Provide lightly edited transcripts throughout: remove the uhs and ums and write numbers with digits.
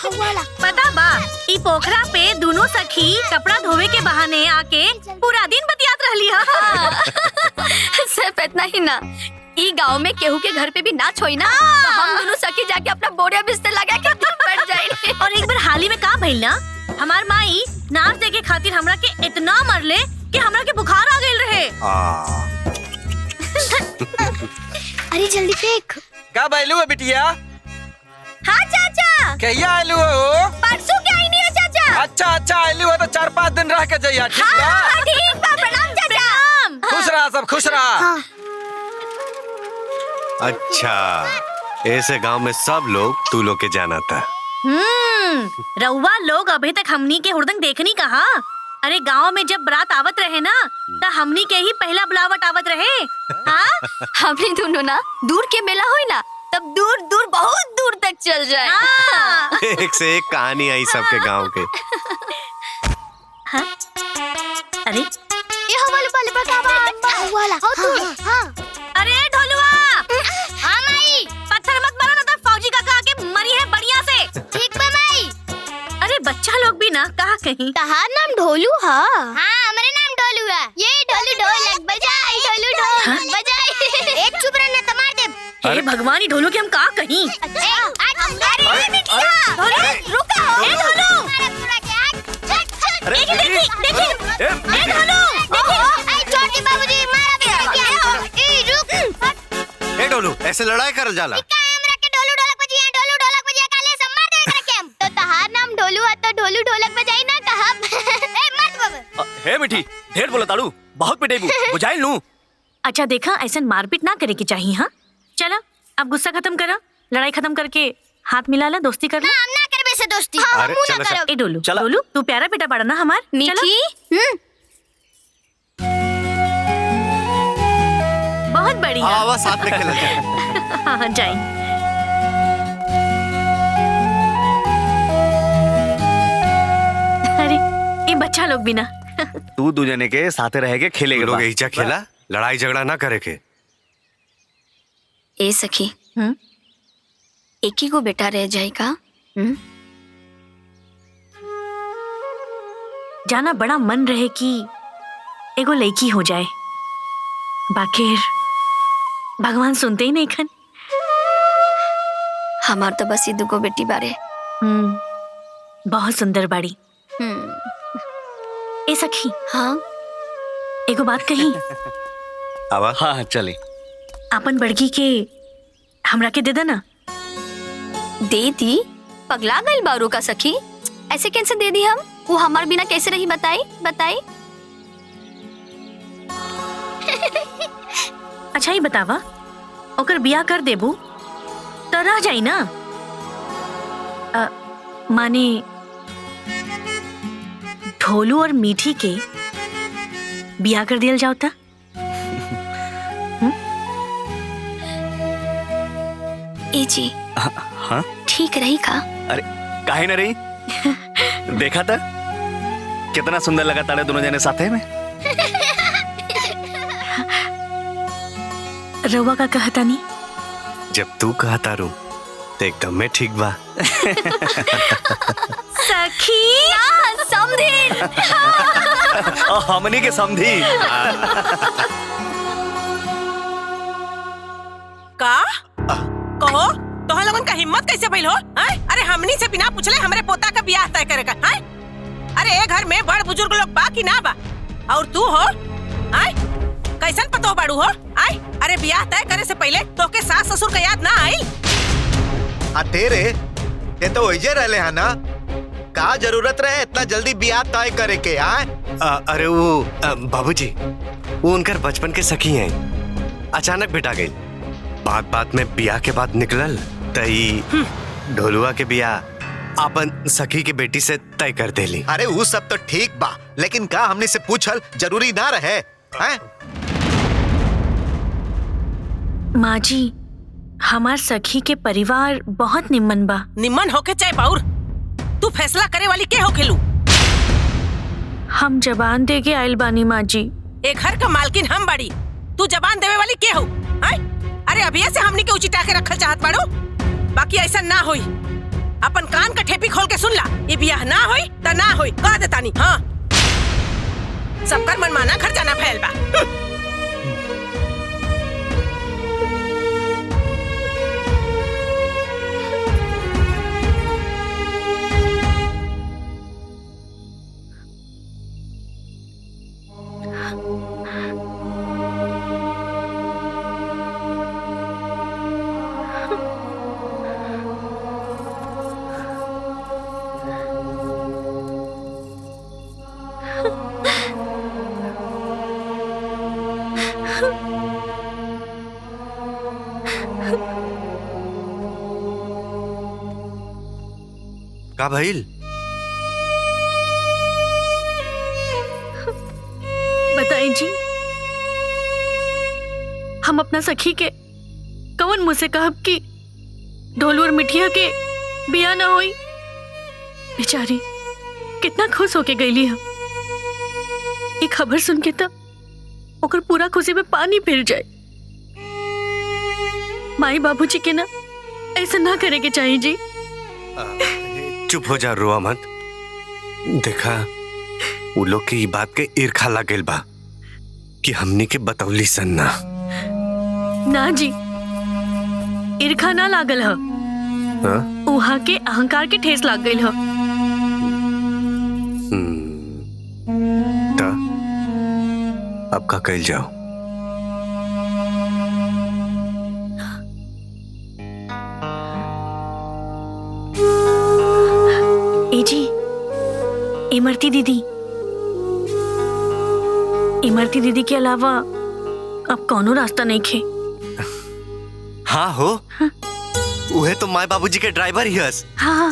पता बा ई पोखरा पे दोनों सखी कपड़ा धोवे के बहाने आके पूरा दिन बतियात रहली हा। सिर्फ इतना ही ना, ई गांव में केहू के घर पे भी नाच होई ना तो हम दोनों सखी जाके अपना बोरिया बिस्तर लगा के बैठ जाए। और एक बार हाल ही में का भइल ना, हमार माई नाच देखे खातिर हमरा के इतना मरले कि हमरा के बुखार आ गइल रहे। अरे जल्दी फेंक। का बैलू है बिटिया? हाँ चाचा। कहिया आलू हो? परसों के आई नहीं है चाचा। अच्छा अच्छा आलू है तो 4-5 दिन रह के जाइए। ठीक है? हाँ, ठीक बा, प्रणाम चाचा। खुश रहा सब, खुश रहा। हाँ। अच्छा, ऐसे गांव में सब लोग तू लोग के जाना था। रउआ लोग अभी तक हमनी के हुड़दंग देखनी कहा। अरे गांव में जब बारात आवत रहे ना तो हमनी के ही पहला बुलावट आवत रहे। हाँ? हमने दोनों ना दूर के मेला होई ना तब दूर दूर बहुत दूर तक चल जाए। हाँ। एक से एक कहानी आई सबके गांव के। हाँ? अरे ये हवाले वाले बता वाला। हाँ। अरे ढोलुआ। हाँ माई, पत्थर मत मारो ना तो फौजी काका आके मरी है बढ़िया से। ठीक बा माई। अरे बच्चा लोग भी ना कहा कहीं। तहार नाम ढोलू हा? हाँ, हमारे नाम ढोलू है। ये ढोलू ढोलक बजाई, ढोलू ढोल बजाई। एक चुप रहना तो मार दे। हे भगवान, ही ढोलू के हम कहा कहीं। अरे बिटिया, ढोलू रुको। ए ढोलू, देखिए देखिए। ए ढोलू, छोटे बाबूजी मारा बिटिया। ए रुक। ए ढोलू, ऐसे लड़ाई कर जाला। हमरा के ढोलू ढोलक बजिया, ढोलू ढोलक बजिया काले सब मार दे करके हम। तो तहार नाम ढोलू है तो ढोलू ढोलक बजाई ना कहब। ए मत बाबू। हे मिठी, ढेर बोला ताड़ू, बहुत पिटेबू, बुझाइल नू। अच्छा देखा, ऐसा मारपीट ना करे की चाहिए। हाँ चला, अब गुस्सा खत्म करा, लड़ाई खत्म करके हाथ मिला ला, दोस्ती कर ला। हम ना करबे से दोस्ती। अरे चलो चलो। ए डोलू, डोलू तू प्यारा बेटा बड़ा ना हमार। मीठी। बहुत बढ़िया। आवा साथ में खेला जाए। हाँ जाए। अरे ये बच्चा लोग भी ना। तू दो जने के साथे रह के खेलेगे। लोग ऐसा खेला, लड़ाई झगड़ा ना करे के। ए सखी, एक ही को बेटा रह जाएगा। जाना बड़ा मन रहे कि एगो लड़की हो जाए, बाकिर भगवान सुनते ही नहीं खन। हमार तो बस ये दुगो बेटी बारे। बहुत सुंदर बाड़ी। ए सखी, हाँ एगो बात कही। आवा। हाँ चले। अपन बड़की के हमरा के दे देना। दे दी? पगला गई बारू का सखी, ऐसे कैसे दे दी हम? वो हमार बिना कैसे रही बताई बताई। अच्छा ही बतावा, ओकर बिया कर देबू तो रह जाई ना। माने ढोलू और मीठी के बिया कर दिया जाओ ता। ए जी। हाँ? ठीक रही का? अरे काहे ना रही? देखा था कितना सुंदर लगा ताड़े दोनों जने साथे में। रवा का कहता नहीं। जब तू कहता रू तो एकदम में ठीक बा। सखी समधी। हमनी के समधी। का कहो, तोहन लोगन का हिम्मत कैसे भइल हो? अरे हमनी से बिना पूछले हमरे पोता का ब्याह तय करे का। अरे ए घर में बड़ बुजुर्ग लोग बा कि ना बा? और तू हो कैसन पतो बाड़ू हो? अरे ब्याह तय करे से पहले तोके सास ससुर का याद ना आइल? तेरे ये तो वही रहले है ना, का जरूरत रहे इतना जल्दी ब्याह तय करे के? अरे वो बाबूजी, वो उनकर बचपन के सखी हैं, अचानक बेटा गई। बात बात में बिया के बाद निकलल तई ढोलुआ के बिया अपन सखी के बेटी से तय कर देली। अरे वो सब तो ठीक बा, लेकिन का हमने से पूछल जरूरी ना रहे? माँ जी, हमार सखी के परिवार बहुत निम्मन बा। निम्मन होके चाहे बाउर, तू फैसला करे वाली के होखेलू? हम जबान दे के आयल बानी माँ जी। एक घर का मालकिन हम बाड़ी, तू जबान देवे वाली के हो? अरे अभी से हमनी के उचिता के रखल चाहत बाड़ू, बाकी ऐसा ना होई। अपन कान का ठेपी खोल के सुन ला, ये बियाह ना होई त ना होई, कह देतानी। हाँ, सबकर मनमाना खर्चा ना फैल बा। का भइल? बताई जी, हम अपना सखी के कौन मुँह से कहब कि ढोलू और मिठिया के बिया ना होई। बेचारी कितना खुश होके गईली हम। ये खबर सुन के तो ओकर पूरा खुशी में पानी फिर जाए। माई बाबूजी के ना ऐसा ना करे के चाहिए जी। चुप हो जा, रोआ मत। देखा, वो लोग के ई बात के ईर्खा लागेल बा कि हमनी के बतौली सन ना। ना जी, ईर्खा ना लागल ह, उहा के अहंकार के ठेस लाग गइल ह। त अब का कइल जाओ? ए जी, इमरती दीदी के अलावा अब कौनो रास्ता नहीं खे। हाँ हो, उहे तो माय बाबूजी के ड्राइवर ही हस। हाँ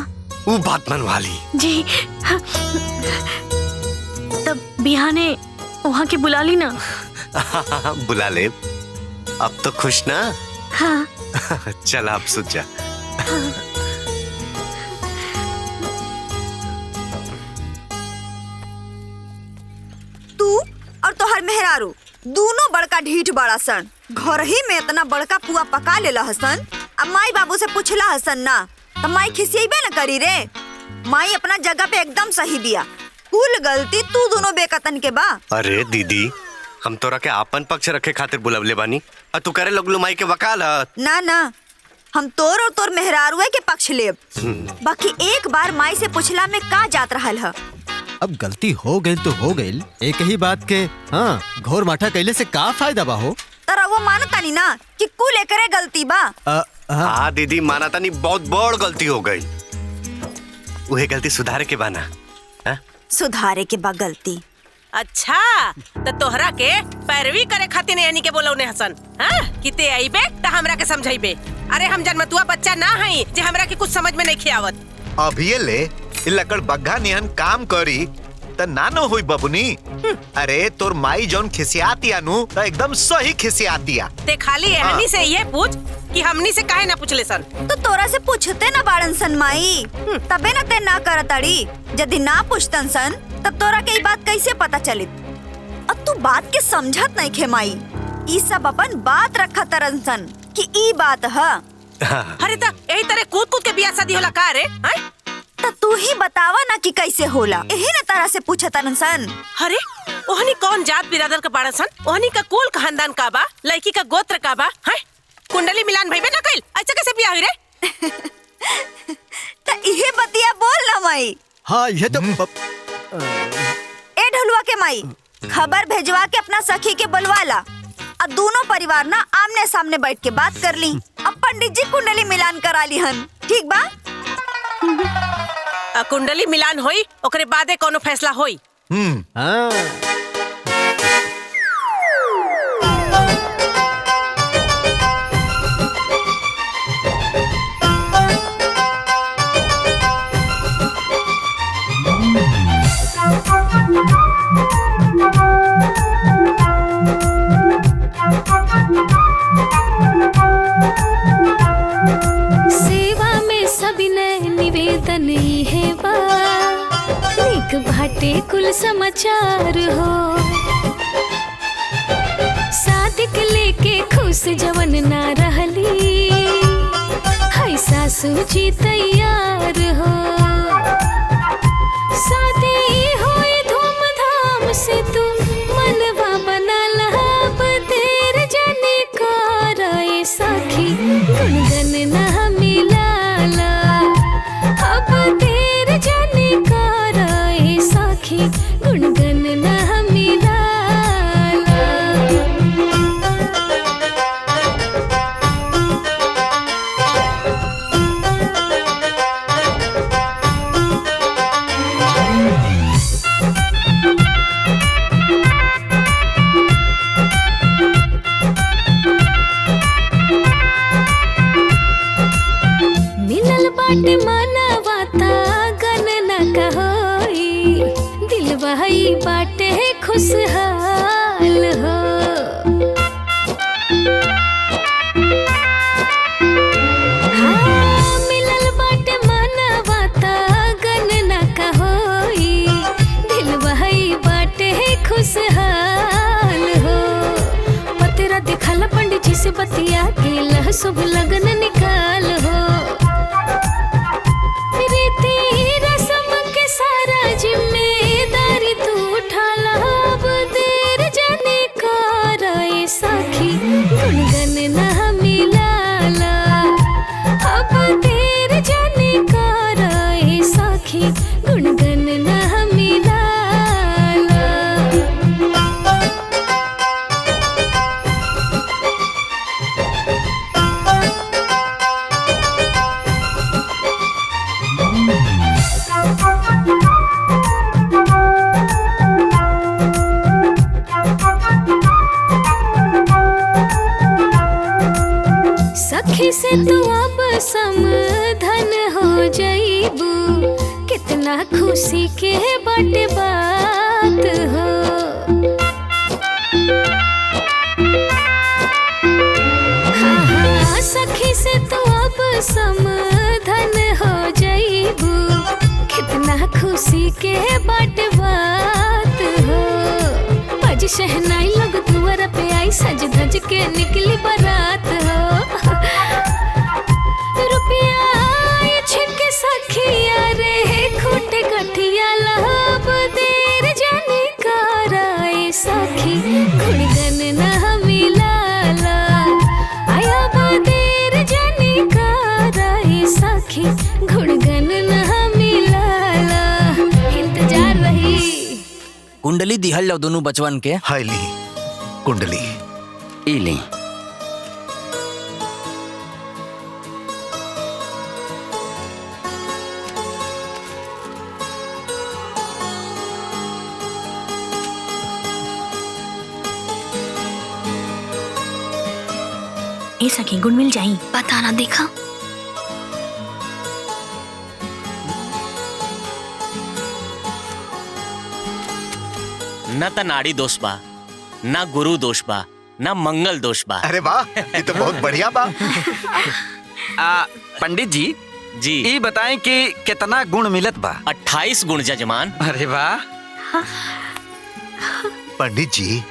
वो बात मन वाली जी। हाँ। तब बिहाने वहाँ के बुला ली ना। बुला ले। अब तो खुश ना? हाँ। चल आप सुन जा। तू और तोहर मेहरारू दोनों बड़का ढीठ बड़ा सन। घर ही में इतना बड़का पुआ पका लेला हसन। अब माई बाबू से पूछला हसन ना तो माई खिसियबे न करी रे। माई अपना जगह पे एकदम सही दिया। कुल गलती तू दोनों बेकतन के बा। अरे दीदी, हम तोरा के आपन पक्ष रखे खातिर बुलवले बानी और तू करे लगलू माई के वकाल ह। ना ना, हम तोर और तोर मेहरारुए के पक्ष लेब। बाकी एक बार माई से पूछला में का जात रहल ह। अब गलती हो गई तो हो गई। एक ही बात के हाँ घोर माठा कैले से का फायदा बा हो? तरा वो मानतानी ना कि कुल एकरे गलती बा। हाँ दीदी, माना तानी बहुत बड़ गलती हो गई। उहे गलती सुधारे के बाना। सुधारे के बा गलती। अच्छा, तो तोहरा के पैरवी करे खातिर यानी के बोलौने हसन। हाँ, किते आईबे त हमरा के समझाइबे। अरे हम जन्मतुआ बच्चा ना हई जे हमरा के कुछ समझ में नहीं खियावत। अभी ले लकड़ बग्घा निहन काम करी त नानो हुई बबुनी। अरे तोर माई जौन खिसियातिया नु त एकदम सही खिसियातिया। ते खाली एहनी से ये पूछ कि हमनी से काहे ना पूछले सन। तो तोरा से पूछते ना बाड़न सन माई, तबे ना ते ना करताड़ी। यदि ना पूछतन सन तब तोरा के ई बात कैसे पता चलित? अब तू बात के समझत नहीं खे माई। ई सब अपन बात रखा तरन सन कि ई बात ह। अरे ता यही तरह कूद कूद के बियाह शादी होला का रे? त तू ही बतावा ना कि कैसे होला। यही ना तारा से पूछतन सन। अरे ओहनी कौन जात बिरादर का बाड़ा सन? ओहनी का कुल खानदान का बा? लड़की का गोत्र का बा? हैं? कुंडली मिलान भइबे ना कइल? ऐसे कैसे बियाह हुई रे? त इहे बतिया बोल ना माई। हाँ ये तो ए ढोलुआ के माई, खबर भेजवा के अपना सखी के बुलवाला और दोनों परिवार ना आमने सामने बैठ के बात कर ली। अब पंडित जी कुंडली मिलान करा ली हन, ठीक बा? कुंडली मिलान होई, ओकरे बादे कोनो फैसला होई। हाँ। सेवा में सविनय निवेदन है बा, निक भाटे कुल समाचार हो। शादी के लेके खुश जवन ना रहली, है सासू जी तैयार सखी गुनगन ना मिलाला अब देर जाने कराए सखी गुनगन ना मिलाला मिलल बाटे मनवाता गन न कहोई दिलवा ई बाटे खुशहाल हो हाँ, मिलल बाटे मनवाता गन न कहोई दिलवा ई बाटे खुशहाल हो पतेरा दिखल पंडित जी से बतिया के लह शुभ लगन निकाल हो रीति रस्म के सारा जिम्मेदारी तू उठाला अब देर जाने कराए सखी गुनगन ना मिलाला अब देर जाने कराए सखी गुनगन ना मिलाला सखी से तू अब समधन हो जाइबू कितना खुशी के बाटे बात हो हाँ, हाँ, सखी से तू अब समधन हो जाइबू कितना खुशी के बाटे बात हो बज शहनाई लोग दुआर पे आई सज धज के निकली बारात हो रुपया छिके सखिया रे खूटे गठिया लाभ देर जाने कराए सखी गुनगन ना मिलाला आया देर जाने कराए सखी गुनगन ना मिलाला इंतजार रही कुंडली दिहल जाओ दोनों बचवन के हाय ली कुंडली ई ली ए सखी गुण मिल जाई पता ना देखा न त नाड़ी दोष बा न गुरु दोष बा न मंगल दोष बा। अरे वाह ये तो बहुत बढ़िया बा। पंडित जी जी ये बताएं कि कितना गुण मिलत बा 28 गुण जजमान। अरे वाह पंडित जी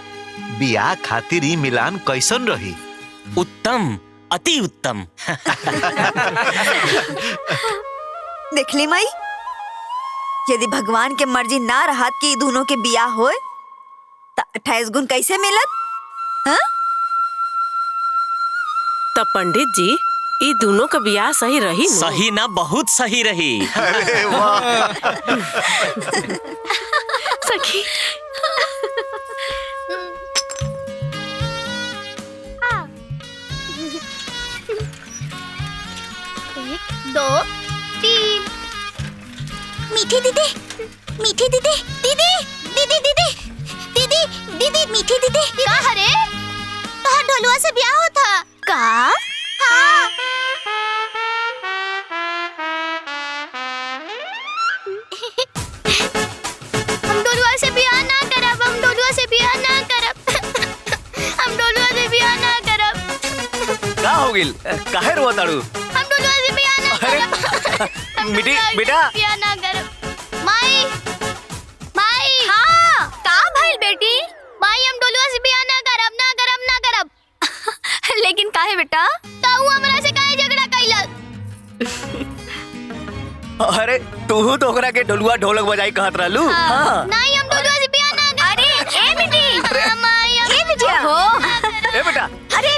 बियाह खातिर ई मिलान कैसन रही? उत्तम अति उत्तम। देखली माई यदि भगवान के मर्जी ना रहत कि दोनों के बियाह होए त 28 गुण कैसे मिलत? हाँ? तब पंडित जी ये दोनों का बियाह सही रही न? सही ना बहुत सही रही। अरे वाह सखी एक दो तीन मीठी दीदी मीठी दीदी दीदी दीदी दीदी दीदी दीदी मीठी दीदी का हरे तोहर ढोलुआ से ब्याह होता का? हाँ हम ढोलुआ से ब्याह ना करब हम ढोलुआ से ब्याह ना करब हम ढोलुआ से ब्याह ना करब। का हो गिल काहे रोवा ताड़ू? हम ढोलुआ से ब्याह ना करब। मिठी बेटा ब्याह ना करब। माई माई हाँ का भइल बेटी? माई हम ढोलुआ से ब्याह ना करब ना करब ना करब। लेकिन काहे बेटा? ताऊ हमरा से काहे झगड़ा कइला? अरे तू तो ओकरा के ढोलुआ ढोलक बजाई कहत रहलू। हां नहीं हम ढोलुआ से ब्याह ना करब। अरे ए बेटी माई ए बिटिया हो ए बेटा अरे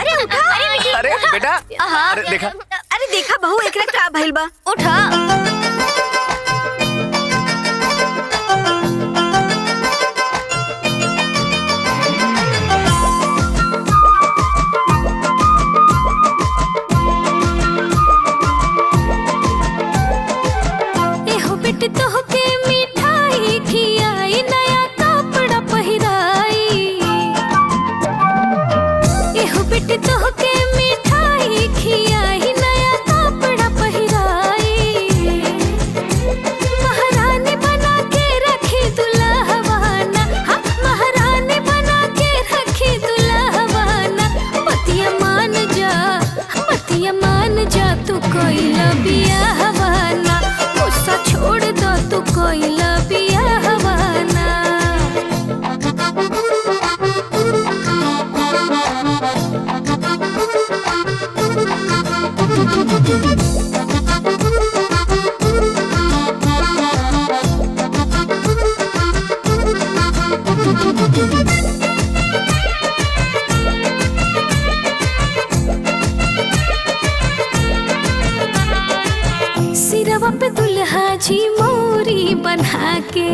अरे उठा अरे बेटी अरे अरे बेटा हाँ। अरे देखा अरे देखा बहू एकरा का भइल बा। उठा। एहो बेटी तोहके मिठाई खियाई नया कपड़ा पहिराई। एहो बेटी तोहके मिठाई खियाई नया कपड़ा पहिराई। महारानी बना के रखी दुल्हवाना, हाँ महारानी बना के रखी दुल्हवाना। पतिया मान जा तू कोइला बियाहवाना। गुस्सा छोड़ दो तू कोइला बियाहवाना। सिरवा पे दुल्हा जी मोरी बना के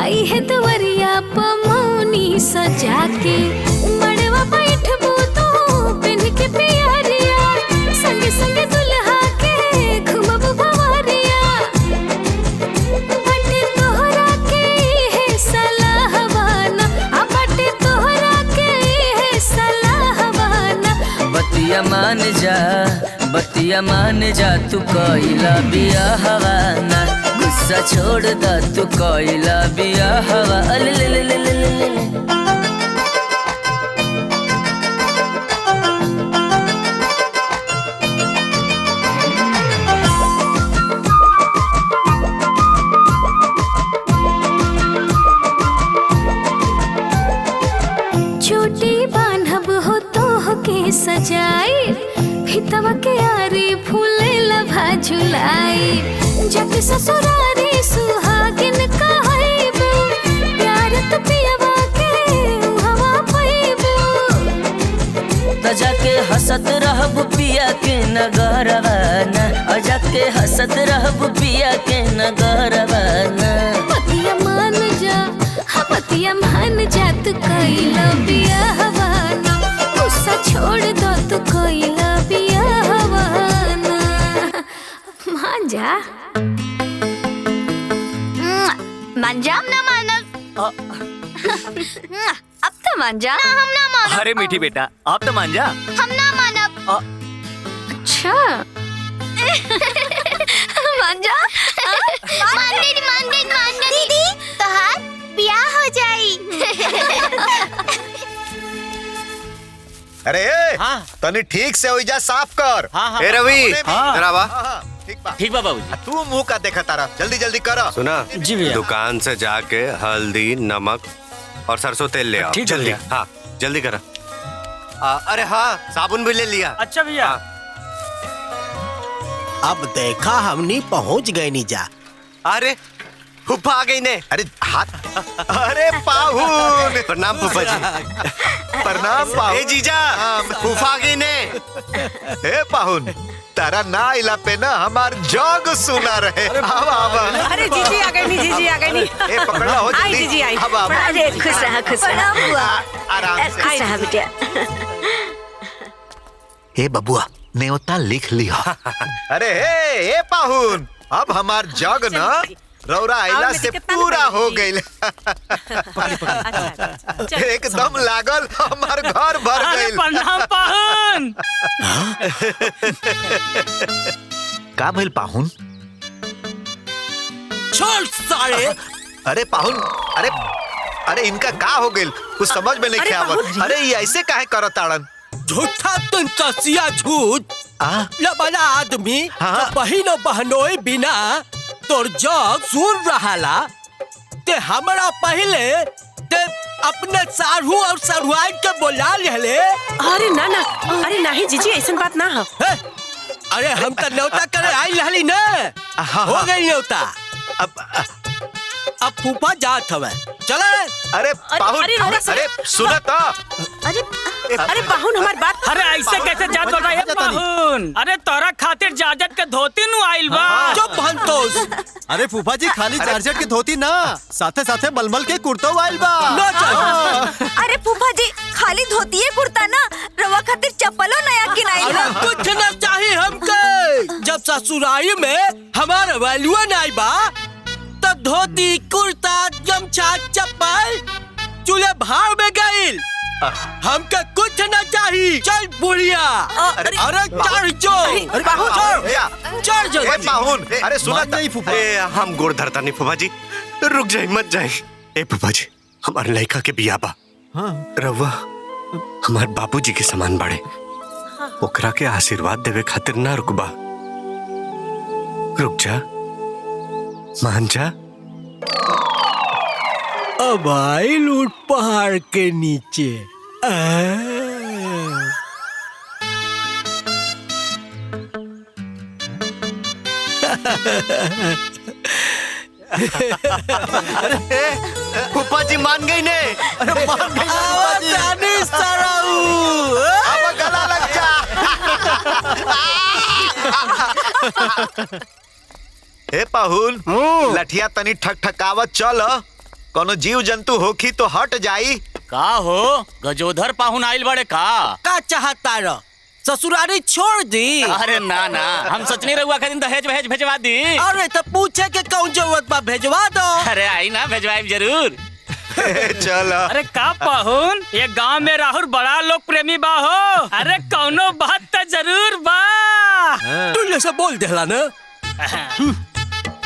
आई है दुवरिया पमौनी सजा के। मड़वा बैठबू तो पिन के पियरिया, संगे संगे दुल्हा के घुमबू भवरिया। बटे तोहरा के है सलाहवाना, आ बटे तोहरा के है सलाहवाना। बतिया मान जा तू कोइला बियाहवाना। गुस्सा छोड़ दा तू कोइला बियाहवा। ले ले ले ले ले ले ले। चोटी बांधब हो तो के सजाई, भितवा के आरी फूले लभा झुलाई। जग ससुरारी सुहागिन कहैबू, प्यार तो पियवा के हवा पैबू। त जाके हंसत रहब पिया के नगरवाना। जाके हंसत रहब पिया के नगरवाना। पतिया मान जा, हाँ पतिया मान जा तू कोइला बियाहवाना। गुस्सा छोड़ दो तू कोइला बियाहवाना। मान जा। मान जा। हम ना मानब। अब तो मान जा। ना, हम ना मानब। अरे मीठी बेटा आप तो मान जा। हम ना मानब। अच्छा मान जा। मान दे दीदी तोहार बियाह हो जाई। अरे तनी ठीक से ओइजा साफ कर। ए रवि हाँ। जरा बा। ठीक बा बाबूजी। तू मुंह का देखा तारा, जल्दी जल्दी कर। सुना जी भैया। दुकान से जाके हल्दी नमक और सरसों तेल ले आओ। ठीक है जल्दी। भैया। हाँ जल्दी करा। अरे हाँ साबुन भी ले लिया। अच्छा भैया। अब देखा हमनी पहुंच गए नीजा। अरे फूफा आ गई ने। अरे हाथ। अरे पाहुन। प्रणाम फूफा जी। प्रणाम पाहुन। ए जीजा फूफा आ गई ने। हे पाहुन तारा ना इला पे ना हमार जग सुना रहे। अरे जीजी आ गई नी, जीजी आ गई नी। ए पकड़ा हो आई जल्दी। जीजी आई। अरे खुश रहा आराम से। खुश रहा बेटा। हे बबुआ न्योता लिख लिया। अरे हे पाहुन अब हमार जग ना रौरा आइला से पूरा हो गई। एकदम लागल हमार घर भर गई। प्रणाम पाहुन। का भइल पाहुन? छोड़ सारे। अरे पाहुन अरे अरे इनका का हो गई कुछ समझ में नहीं आवत। अरे ये ऐसे काहे करत ताड़न? झूठा तुम कसिया झूठ। लबना आदमी बहिनो बहनोई बिना तोर जग सुन रहाला ते हमरा पहले ते अपने सारू और सरुआई के बोला ले। अरे ना ना, अरे नहीं जीजी ऐसा बात ना हो। अरे हम तो न्योता करे आई रहली ना। हो गई न्योता। अब फूफा जात हवे चले। अरे पाहुन अरे सुना तो। अरे अरे पाहुन हमार बात। अरे ऐसे कैसे जात बता है पाहुन? अरे तोरा खातिर जाजत के धोती नु आइल बा। चुप भंतोस। अरे फूफा जी खाली जारजट के धोती ना, साथे साथे मलमल के कुर्तो आइल बा। अरे फूफा जी खाली धोतिए कुर्ता ना, रवा खातिर चप्पलो नया किनाइल बा। कुछ न चाहिए हमके। जब ससुराई में हमारा वैल्यूआ नहीं बा तब धोती कुर्ता गमछा चप्पल चूल्हे भाव में गईल। हमके कुछ न चाहिए। चल बुढ़िया। अरे चढ़ जो। चढ़ जो। पाहुन अरे सुना नहीं फूफा। हम गोड़ धरता नहीं फूफा जी, रुक जाए मत जाए। ए फूफा जी हमारे लड़का के बिया बा। रवा हमारे बाबूजी के समान बाड़े, ओकरा के आशीर्वाद देवे खातिर ना रुकबा। रुक जा, मान जा। अब आई लूट पहाड़ के नीचे। फूफा जी मान गई ने। अरे मान गई अब गला लग जा। हे पाहुन लठिया तनी ठकठकावत चल, कोनो जीव जंतु होखी तो हट जाई। का हो गजोधर पाहुन आइल बड़े का चाहता रह ससुरारी छोड़ दी। अरे ना ना हम सचनी रहुआ खातिर दहेज वहेज भेजवा दी। अरे तो पूछे के कौन जरूरत बा, भेजवा दो। अरे आई ना भेजवाई जरूर। चल। अरे का पाहुन ये गांव में राहुल बड़ा लोग प्रेमी बा हो। अरे कौनो बात तो जरूर बा। तू जैसे बोल देला ना।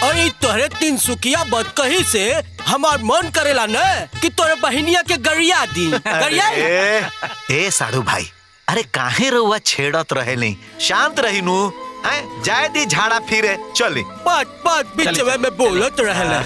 अरे तोहरे तीन सुखिया बदकही से हमार मन करेला न कि तोरे बहिनिया के गरिया दी। गरिया ए साड़ू भाई, अरे काहे रहुआ छेड़त रहे नहीं, शांत रही नू। जाए दी झाड़ा फिरे चली। बात बीच में बोलत रहेला।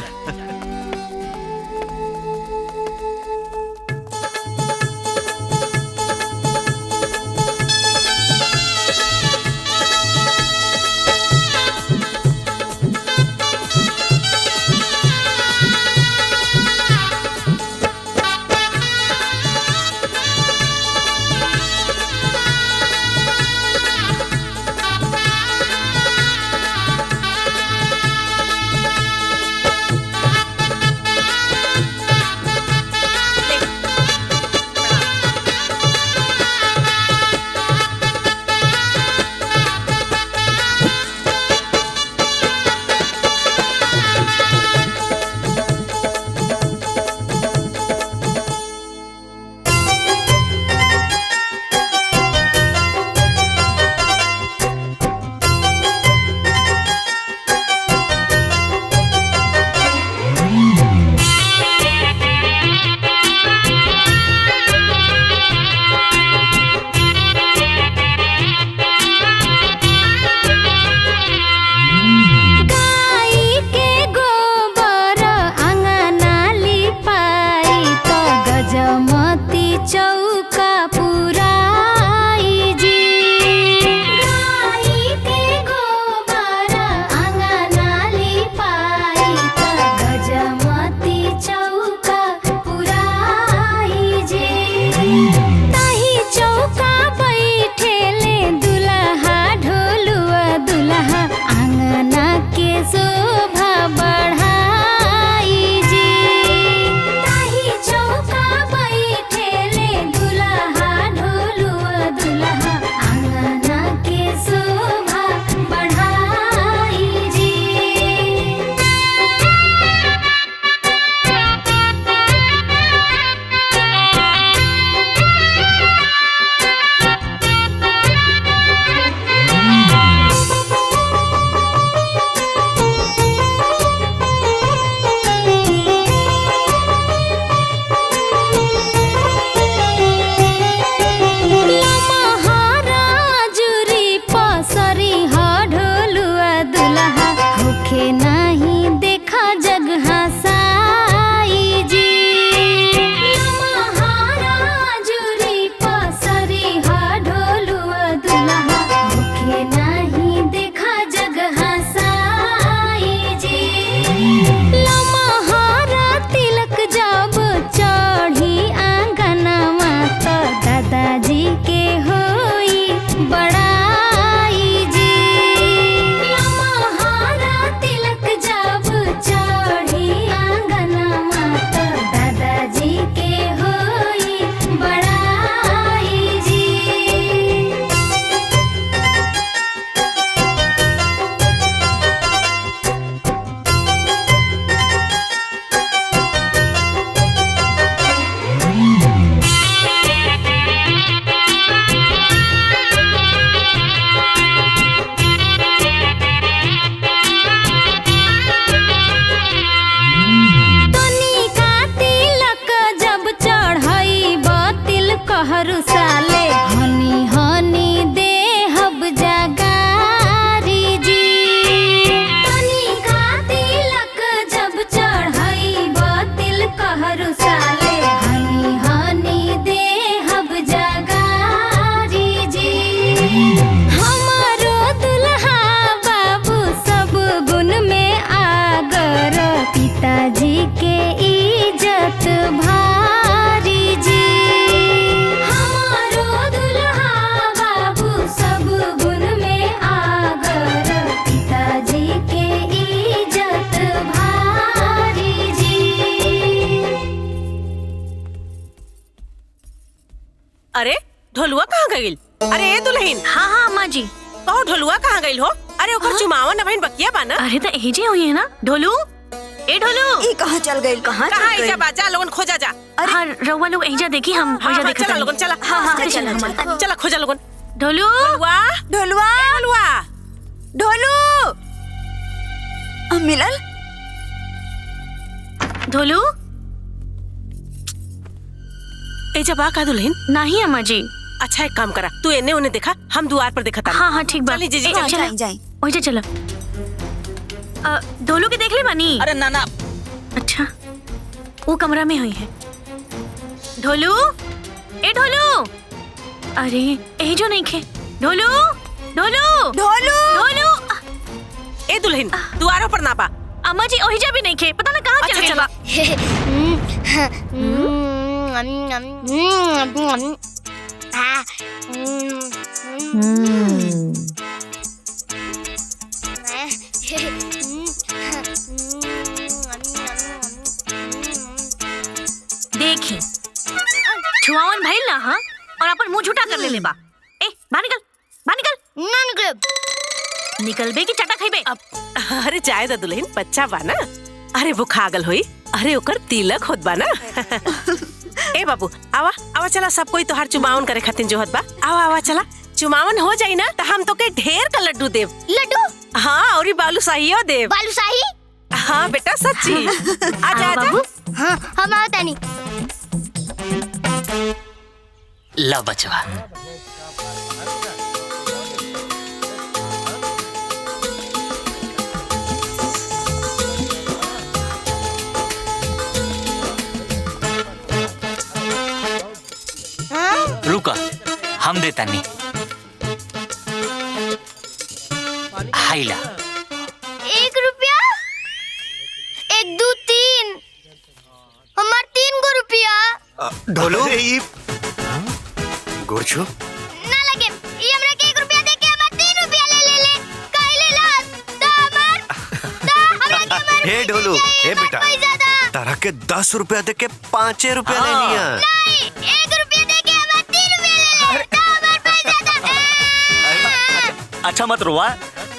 हमारो दुल्हा बाबू सब गुण में आगर, पिताजी के इज्जत भारी जी। हमारो दुल्हा बाबू सब गुण में आगर, पिताजी के इज्जत भारी जी। अरे ढोलुआ कहाँ गइल? अरे ए दुल्हन। हाँ हाँ अम्मा जी। कहो ढोलुआ कहाँ गइल हो? अरे ओकर चुमावन न बहन बकिया बा ना। अरे तो एजे हुई है ना ढोलू। ए ढोलू ई कहाँ चल गइल? कहाँ कहाँ जा बाजा लोगन खोजा जा। हाँ रउआ लोग एजा देखी हम एजा देखत चला हनी। लोगन चला। हाँ हाँ चला चला चला चला खोजा लोगन। ढोलू ढोलुआ ढोलुआ ढोलुआ ढोलू मिलल? ढोलू ए जा बा का दुल्हन? नहीं अम्मा जी। अच्छा एक काम करा, तू एने ओने देखा, हम द्वार पर देखा। हाँ हाँ ठीक बा। चली जीजी ए, चल। चला जाई। ओजे चला। ढोलू के देख ले बानी। अरे नाना। अच्छा वो कमरा में हुई है। ढोलू ए ढोलू। अरे ए जो नहीं खे। ढोलू ढोलू ढोलू ढोलू। ए दुल्हन द्वारों पर ना बा। अम्मा जी ओहिजा भी नहीं खे, पता ना कहाँ चल चला। देखी छुआवन भइल ना। हाँ और अपन मुंह झूठा कर ले बा। ए बाहर निकल बाहर निकल। ना निकल। निकलबे की चटा खइबे। अरे जाए दा दुल्हन, बच्चा बा ना। अरे वो खागल होई। अरे ओकर तिलक होत बा ना। ए बाबू आवा आवा चला, सब कोई तोहार चुमावन करे खातिर जोहत बा। आवा आवा चला, चुमावन हो जाई ना तो हम तो के ढेर का लड्डू देव। लड्डू? हाँ और बालूशाही देव। बालूशाही? हाँ बेटा सच्ची। आजा आजा। हाँ हम आवता नहीं। ला बचवा। रुका हम देता नहीं। हाइला 1 रुपया? 1 2 3 हमार 3 गो रुपया। ढोलू गुरछू ना लगे, ये हमरा के 1 रुपया दे के हमार 3 रुपया ले काहे ले ला? तो हमरा के हमार हे ढोलू हे बेटा, तारा के 10 रुपया दे के 5 रुपया ले लिया। नहीं 1 रुपया दे के हमार 3 रुपया ले तो हमार पैसा दे। अच्छा मत रोवा,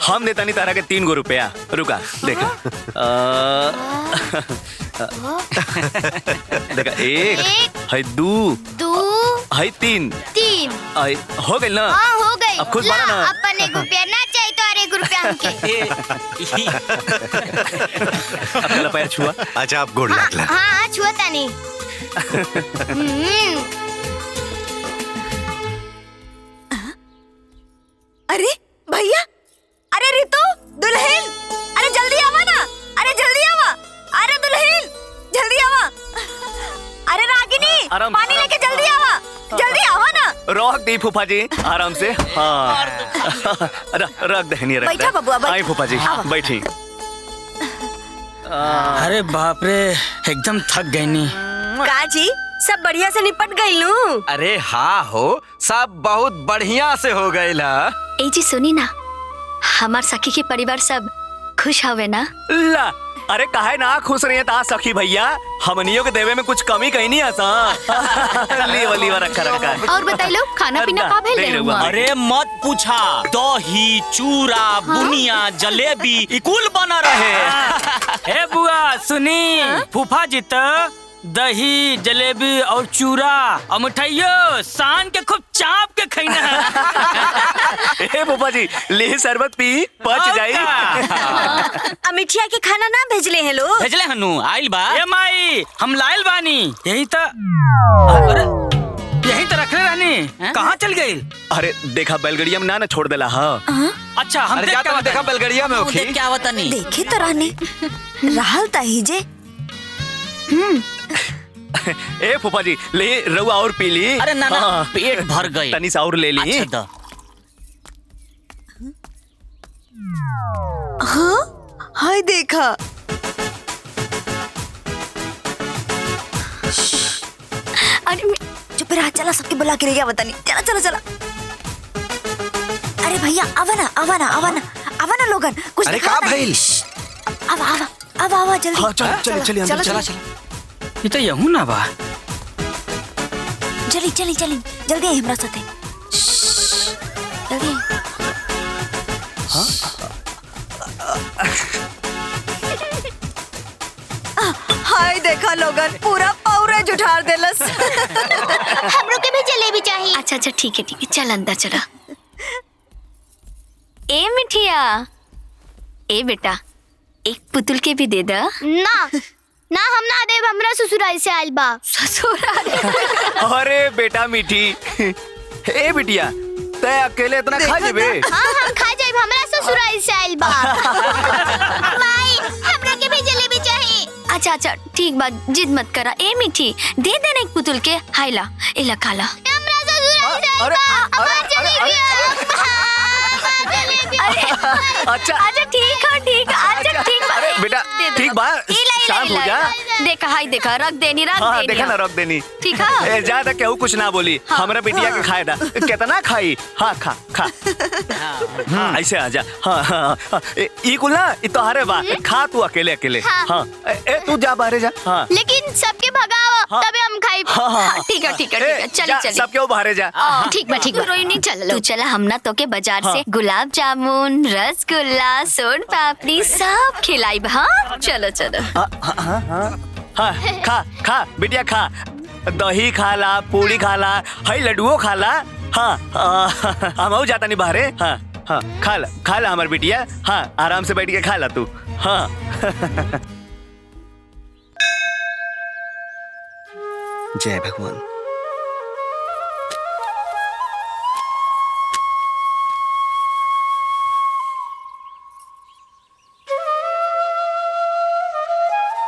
हम देता नहीं तारा के 3 गो रुपया। रुका देखा देखा 1 है 2 है 3 हो गई ना। हाँ हो गई। अब खुद बारा ना। अपन 1 रुपया ना चाहिए तो 1 रुपया हमके। अब चला पैर छुआ। अच्छा आप गोड़ लागला। हाँ छुआता नहीं। अरे भैया, अरे रितु दुल्हन, अरे जल्दी आवा ना। अरे जल्दी आवा। अरे दुल्हन जल्दी आवा। अरे रागिनी पानी लेके जल्दी आवा। जल्दी आवा ना। रोक दी फूफा जी आराम से। हाँ रख दहनी रख। बैठा बबुआ, बैठा। आई फूफा जी बैठी। अरे बाप रे एकदम थक गई नी। का जी सब बढ़िया से निपट गई लू? अरे हाँ हो, सब बहुत बढ़िया से हो गई ला। ए जी सुनी ना, हमार सखी के परिवार सब खुश हवे ना? ला अरे काहे ना खुश रही ता सखी भैया, हमनियों के देवे में कुछ कमी कहीं नहीं आता। लीवा रखा। और बताइलो खाना पीना का भेल रहे? अरे मत पूछा, दही चूरा बुनिया जलेबी इकुल बना रहे। हे बुआ सुनी, फूफा जी तो दही जलेबी और चूरा और मिठाइयो सान के खूब चाप के खैना। ए फूफा जी ले शरबत पी पच जाई। मिठिया के खाना ना भेजले हैं लोग? भेजले हनु आइल बा। ए माई हम लाइल बानी, यही तो रखले रहनी, कहाँ चल गई? अरे देखा बैलगड़िया में ना छोड़ देला। हाँ अच्छा हम देखा बैलगड़िया में होखी। क्या आवता नहीं देखे तो रहने रहल ताही जे। ए फूफा जी ले रउआ और पी ली। अरे ना पेट भर गई। तनी सा और ले ली। अच्छा हाँ हाय देखा। अरे चुप रहा, चला सबके बुला के ले गया बता नहीं। चला चला चला। अरे भैया आवा ना लोगन कुछ अरे दिखा का भइल? आवा जल्दी। हाँ चल अंदर चला। ये तो यहू ना बा। चली जल्दी आई हमरा साथे। जल्दी। हाय देखा लोगन पूरा पाउरेज उठार देलस। हमरो के भी जलेबी चाहिए। अच्छा ठीक है चल अंदर चला। ए मिठिया, ए बेटा एक पुतुल के भी दे दा। ना हम ना देव, हमरा ससुराल से आइल बा। ससुराल? अरे बेटा मीठी, ए बिटिया तय अकेले इतना खा जेबे? हाँ हम खा जाइब, हमरा ससुराल से आइल बा। माई हमरा के भी जलेबी चाहिए। अच्छा ठीक बात, जिद मत करा। ए मिठी दे देना एक पुतुल के। हाइला एला खाला। हमरा ससुराल से आइल बा। हमार जलेबी अच्छा ठीक है। अच्छा ठीक बा। अरे बेटा ठीक बा, शांत हो जा। देखा हाय देखा रख देनी। हाँ देखा ना रख देनी। ठीक है ज्यादा केहू कुछ ना बोली। हमरा बिटिया के खाए दा। कितना खाई? हाँ खा। ऐसे आ जा। हाँ ई कुल ना ई तोहरे बा। खा तू अकेले। हाँ तू जा बाहर जा। हाँ लेकिन सबके भगावा तबे हम खाई। ठीक है चली। सबके बाहर जा। ठीक बा रोहिणी चल। तू चला, हम ना तो के बाजार से गुलाब जामुन, रसगुल्ला, सोन पापड़ी सब खिलाई। हाँ चलो। हाँ खा बिटिया खा। दही खाला, पूरी खाला, हई लड्डुओ खाला। हाँ हम जाता नहीं बाहरे। हाँ खाला हमार बिटिया। हाँ आराम से बैठ के खा ला तू। हाँ जय भगवान।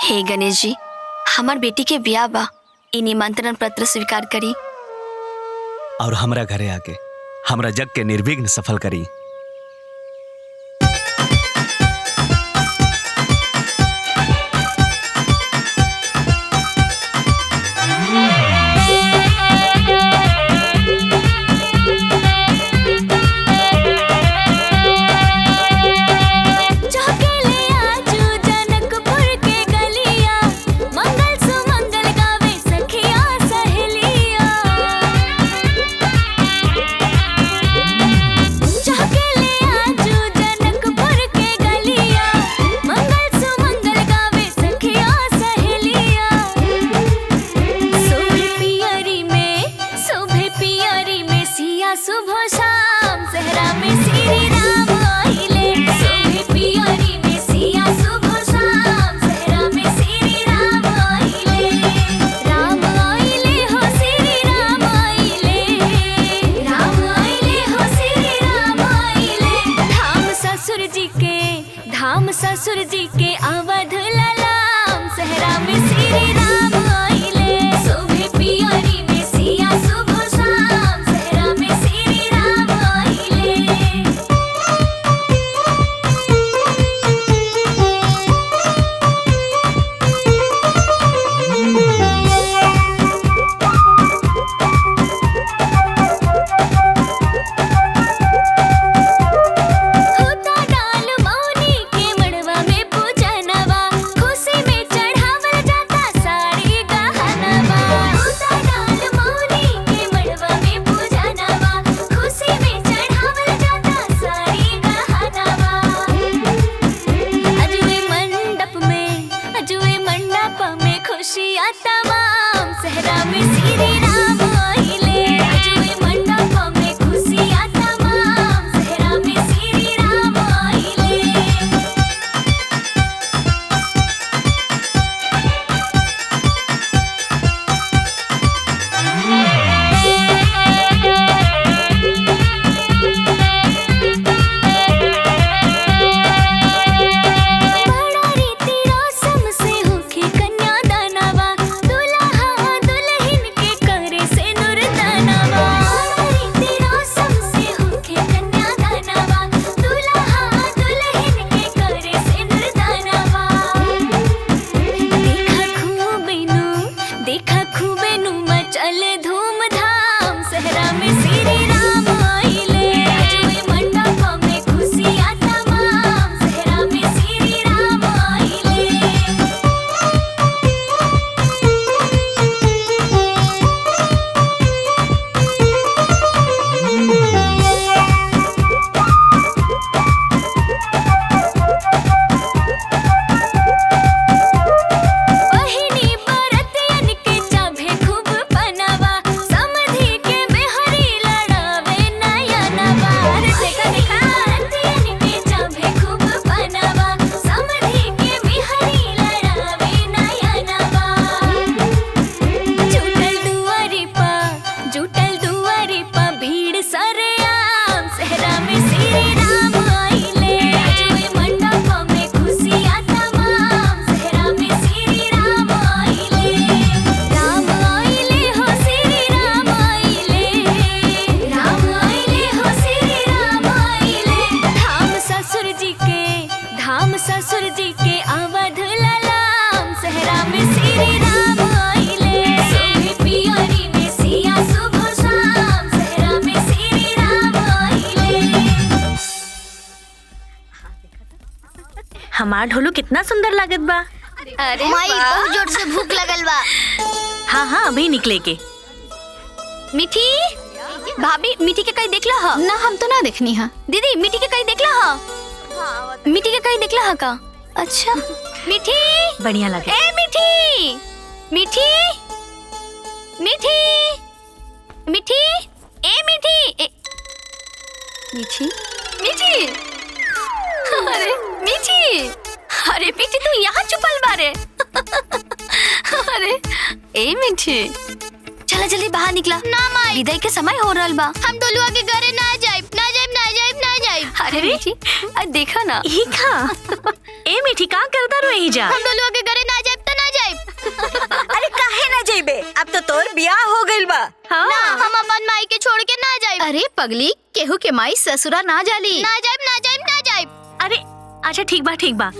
हे गणेश जी, हमार बेटी के ब्याह बा, इ निमंत्रण पत्र स्वीकार करी और हमरा घरे आके हमरा जग के निर्विघ्न सफल करी। ससुर जी के अवध ललाम, सहरा में श्री राम आइले, शोभे पियरी में सिया शुभ शाम, सहरा में श्री राम आइले। हमार ढोलू कितना सुंदर लागत बा। अरे माई बहुत जोर से भूख लगल बा। हाँ हाँ अभी निकले के। मीठी भाभी मीठी के कहीं देखला हा? ना हम तो ना देखनी है। दीदी मीठी के कहीं देखला हा? मीठी के कहीं देखला हा का? अच्छा मीठी बढ़िया लगे। ए मीठी मीठी मीठी मीठी ए मीठी मीठी मीठी अरे मीठी अरे मीठी तू यहाँ छुपल बारे। अरे ए मीठी चला जल्दी बाहर निकला। ना माई विदाई के समय हो रहल बा। हम डोलुआ के घरे ना जाइब ना जाइब ना जाइब ना जाइब। अरे मीठी देखा ना ही खा। ए मीठी का करता रही जा। हम डोलुआ के घरे ना जाइब तो ना जाइब। अरे काहे ना जाइबे, अब तो तोर बियाह हो गइल बा। हाँ। ना हम अपन माई के छोड़ के ना जाइब। अरे पगली केहू के माई ससुरा ना जाली। ना जाइब ना जाइब ना जाइब। अरे अच्छा ठीक बा ठीक बा।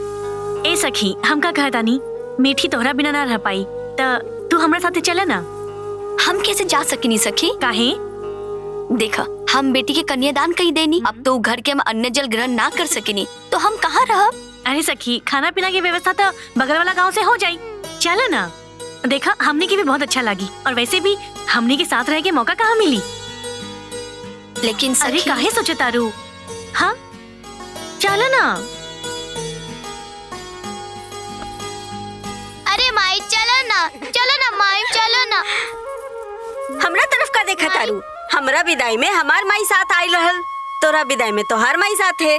ए सखी हम का कहता नी मीठी तोहरा बिना ना रह पाई त तू हमरा साथे चले ना। हम कैसे जा सकिनी सखी? काहे? देखा हम बेटी के कन्यादान कही देनी, अब तो घर के हम अन्न जल ग्रहण ना कर सकिनी तो हम कहाँ रहब? अरे सखी खाना पीना की व्यवस्था तो बगल वाला गांव से हो जाई। चलो ना। देखा हमने की भी बहुत अच्छा लगी और वैसे भी हमने के साथ रह के मौका कहाँ मिली। लेकिन अरे काहे सोचे तारू? हाँ चलो ना। अरे माई चलो ना माई चलो ना। हमरा तरफ का देखा तारू? हमरा विदाई में हमार माई साथ आई रहल, तोरा विदाई में तोहार माई साथ है।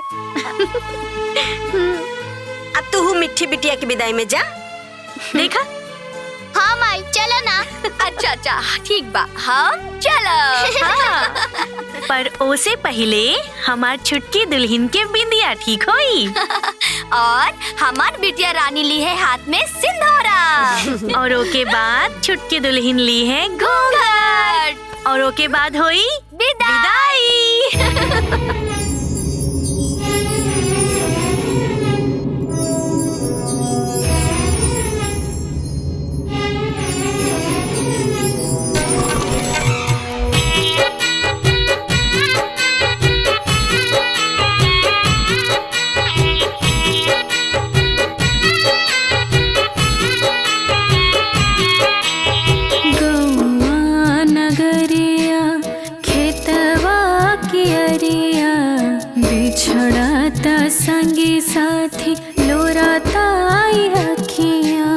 अब तू मिट्टी बिटिया की विदाई में जा। देखा हाँ माई चलो ना। अच्छा अच्छा ठीक बा हम चलो। हाँ। पर ओसे पहले हमार छुटकी दुल्हन के बिंदिया ठीक होई। और हमार बिटिया रानी ली है हाथ में सिंदूरा। और ओके बाद छुटकी दुल्हन ली है घूंघट। और ओके बाद होई विदाई। संगी साथी लोराता आई अखियां।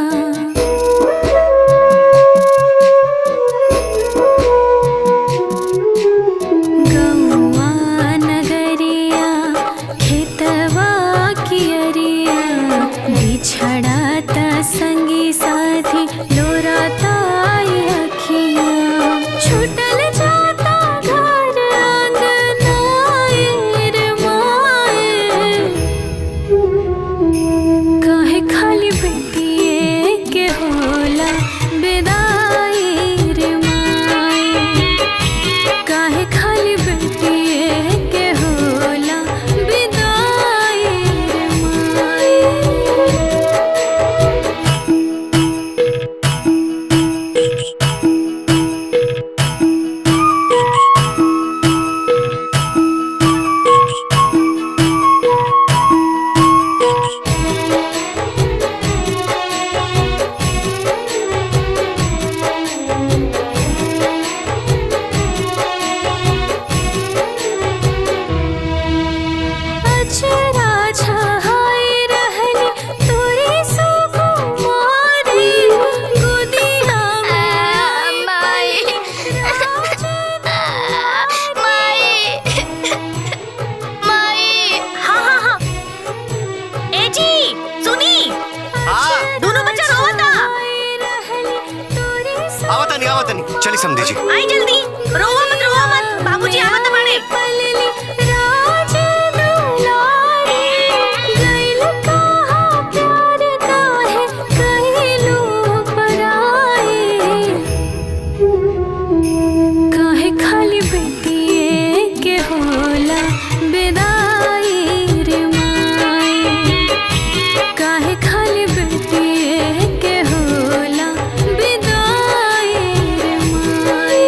गौआ नगरिया खेतवा कियरिया बिछड़ाता संगी साथी लोराता आई अखियां। छूटल जाता घर आंगना रे माए, काहे खाली बेटिए के होला विदाई रे माए। काहे खाली बेटिए के होला विदाई रे माए। अचरा छहाई रहली तोरी सुकुमारी गोदिया में माई माई माई। हाँ हाँ हाँ। ए जी सुनी। दोनों बच्चा रोता। आवतनी चली समझी जी। आई जल्दी रोवा मत बाबूजी आवत बाड़े। काहे खाली बेटिए के होला विदाई रे माए। काहे खाली बेटिए के होला विदाई रे माए।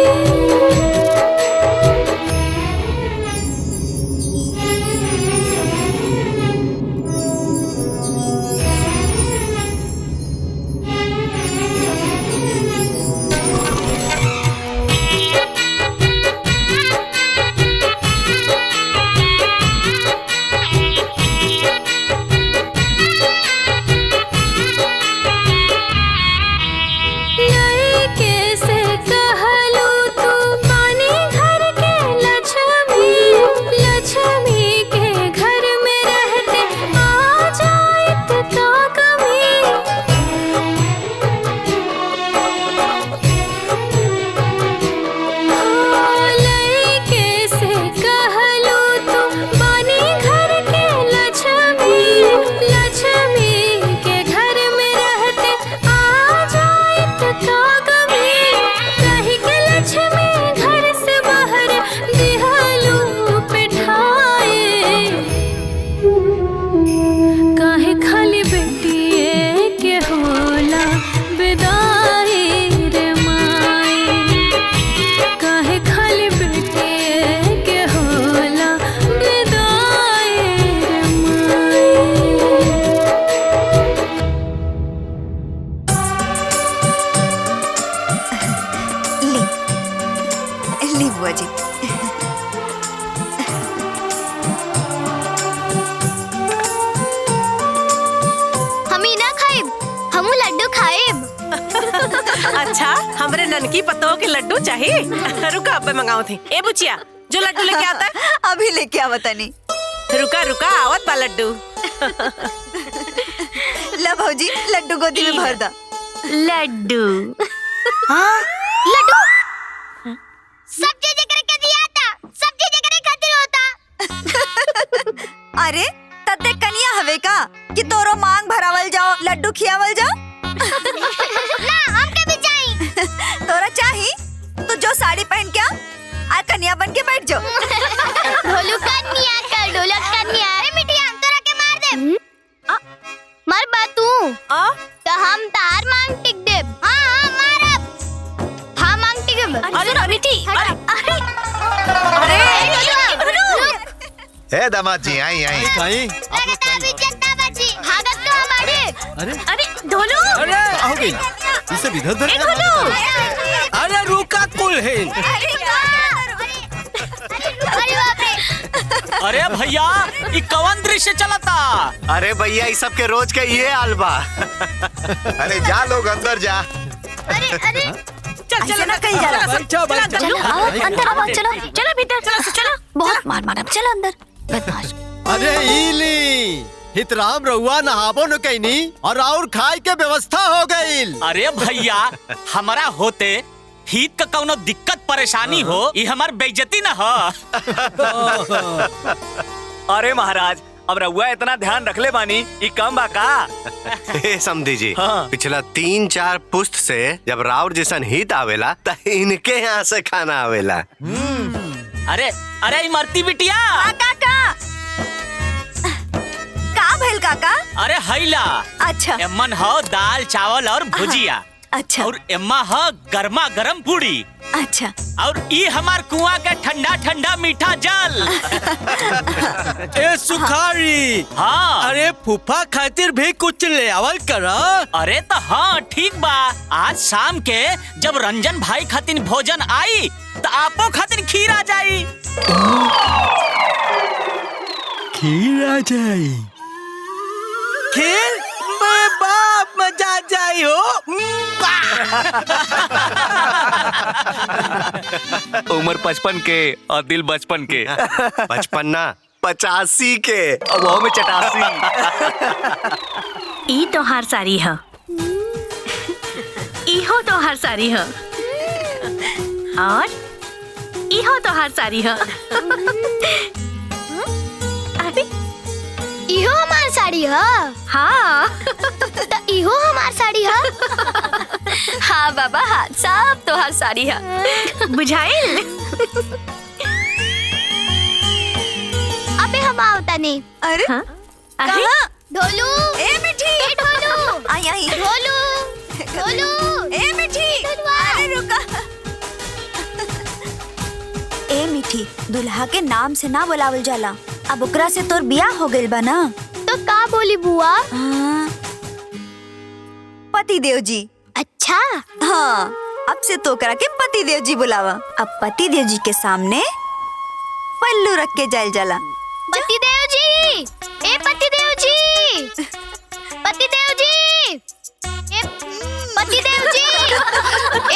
अच्छा हमरे ननकी पतों के लड्डू चाहिए। रुका अब मंगाओ थे। ए बुचिया जो लड्डू लेके आता है अभी लेके आवत नहीं। रुका रुका आवत बा लड्डू। ला भौजी लड्डू गोदी में भर दा। लड्डू हाँ लड्डू सब चीजें करके दिया था, सब चीजें करे खातिर होता। अरे तते कनिया हवे का कि तोरो मांग भरावल जाओ लड्डू खियावल जाओ। ना हमके भी चाहिए। तोरा चाही तो जो साड़ी पहन के आ कन्या बन के बैठ जाओ। ढोलू कन्या कर ढोलक कन्या। अरे मिठिया हम तोरा के मार दे। मर बा तू तो हम तार मांग टिक दे। हाँ हाँ मारब। हाँ मांग टिक दे। अरे मिठी हे दामाद जी आई आई। लगता अभी जनता बची भागत तो हमारे। अरे ढोलू अरे हो गई ये सब इधर उधर अरे रुका कुल है। अरे बाप रे। अरे भैया ये कौन दृश्य चलता? अरे भैया इस सब के रोज का ये हाल बा। अरे जा लोग अंदर जा। अरे अरे चल चल ना कहीं जा। बैठो बैठो। चलो अंदर आओ, चलो चलो भीतर चलो। बहुत मार मार चलो अंदर बदमाश। अरे इली हितराम रहुआ नहाबो न कैनी और और खाए के व्यवस्था हो गई। अरे भैया हमारा होते हित का कौनो दिक्कत परेशानी हो ये हमार बेइज्जती न हो। अरे महाराज अब रहुआ इतना ध्यान रख ले बानी ये कम बा का? हे समझी जी हाँ। पिछला 3-4 पुस्त से जब राउर जैसन हित आवेला त इनके यहाँ से खाना आवेला। अरे अरे इमरती बिटिया काका का भइल काका? अरे हैला अच्छा एमन हो दाल चावल और भुजिया। अच्छा और एम्मा हो गर्मा गर्म पूड़ी। अच्छा और ई हमार कुआं के ठंडा ठंडा मीठा जल। ए सुखारी हाँ अरे फूफा खातिर भी कुछ ले आवल करा। अरे तो हाँ ठीक बा आज शाम के जब रंजन भाई खातिर भोजन आई तो आपो खातिर खीर आ जाई। खीर आ जाई। खीर मैं बाप मजा जाई हो। उम्र 55 के और दिल बचपन के। 55 ना 85 के अब वो में 88। ई तोहार साड़ी है, इहो तोहार साड़ी है और इहो तोहार साड़ी है। अरे इहो हमार साड़ी है। हाँ तो इहो हमार साड़ी है। हाँ बाबा हाँ सब तोहार साड़ी है। बुझाइल। अबे हम आवता नहीं। अरे हाँ? कहाँ? ढोलू ए मिठी ए ढोलू आई आई ढोलू ढोलू ए मिठी अरे रुका। ए मिठी दुल्हा के नाम से ना बुलावल जाला। अब ओकरा से तोर बियाह हो गइल बा ना। तो का बोली बुआ? पति देव जी। अच्छा हाँ अब से तो ओकरा के पति देव जी बुलावा। अब पति देव जी के सामने पल्लू रख के जाइल जाला। पति देव जी ए पति देव जी पति देव जी ए पति देव जी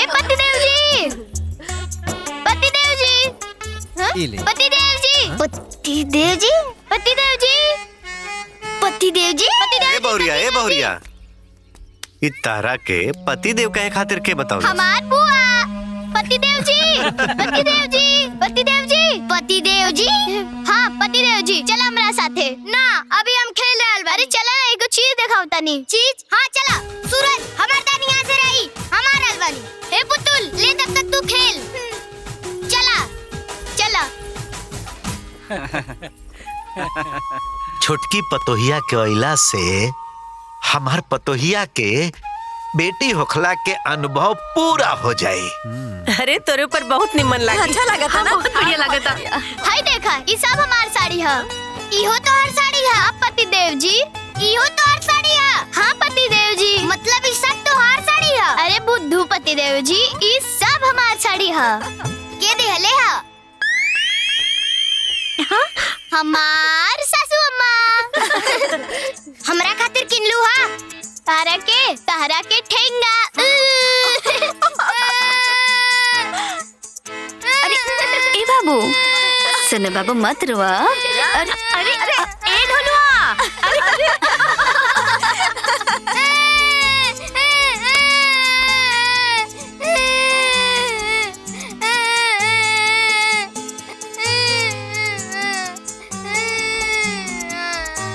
ए पति देव जी पति देव जी इले। पति देव जी पति देव जी पति देव जी पति देव जी पति देव ए बहुरिया इ तारा के पति देव कहे खातिर के बताओ। हमार बुआ पति देव जी पति देव जी पति देव जी पति देव जी हाँ पति देव जी चला हमरा साथे ना अभी हम खेल रहल बारी। चला ना एगो चीज दिखाओ तनी चीज। हाँ चला सूरज हमार दानी यहाँ से रही हमार रहल बानी। हे पुतुल ले तब तक तू खेल। चला चला छोटकी पतोहिया के अइला से हमार पतोहिया के बेटी होखला के अनुभव पूरा हो जाए। अरे तोरे ऊपर बहुत निमन लगी। अच्छा लगा था ना। बहुत बढ़िया लगा था। हाय देखा ये सब हमार साड़ी है। इहो तो हर साड़ी है पति देव जी। इहो तो हर साड़ी है। हाँ पति देव जी मतलब ये सब तो हर साड़ी है। अरे बुद्धू पति देव जी ये सब हमार साड़ी है। के देहले है हमार सासू अम्मा हमरा खातिर किनलू हा तारा के ठेंगा। अरे ए बाबू, सुन बाबू मत रोआ। अरे अरे ए ढोलुआ, अरे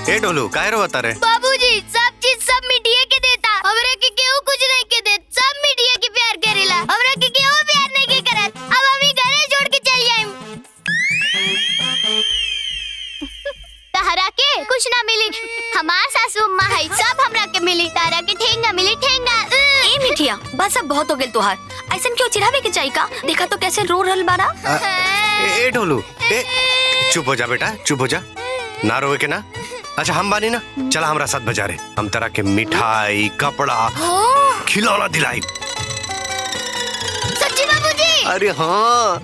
ए ढोलू काहे रोता रे? बाबूजी सब चीज सब मिटिया के देता, हमरा के केहू कुछ नहीं के देत, सब मिटिया के प्यार करेला, हमरा के केहू प्यार नहीं के करत। अब हम घरे छोड़ के चल जाएम। तारा के कुछ ना मिली, हमार सासू अम्मा है, सब हमरा के मिली। तारा के ठेंगा मिली, ठेंगा। ए मिठिया, बस अब बहुत हो गेल तोहार। ऐसन क्यों चिढ़ावे के चाहिए का? देखा तो कैसे रो रहल बारा। ए ढोलू, ए चुप हो जा बेटा, चुप हो जा, ना रोए के ना। अच्छा हम बानी ना, चला हमरा साथ बाजारे, हम तरह के मिठाई, कपड़ा, खिलौना दिलाई। सच्ची बाबूजी? अरे हाँ,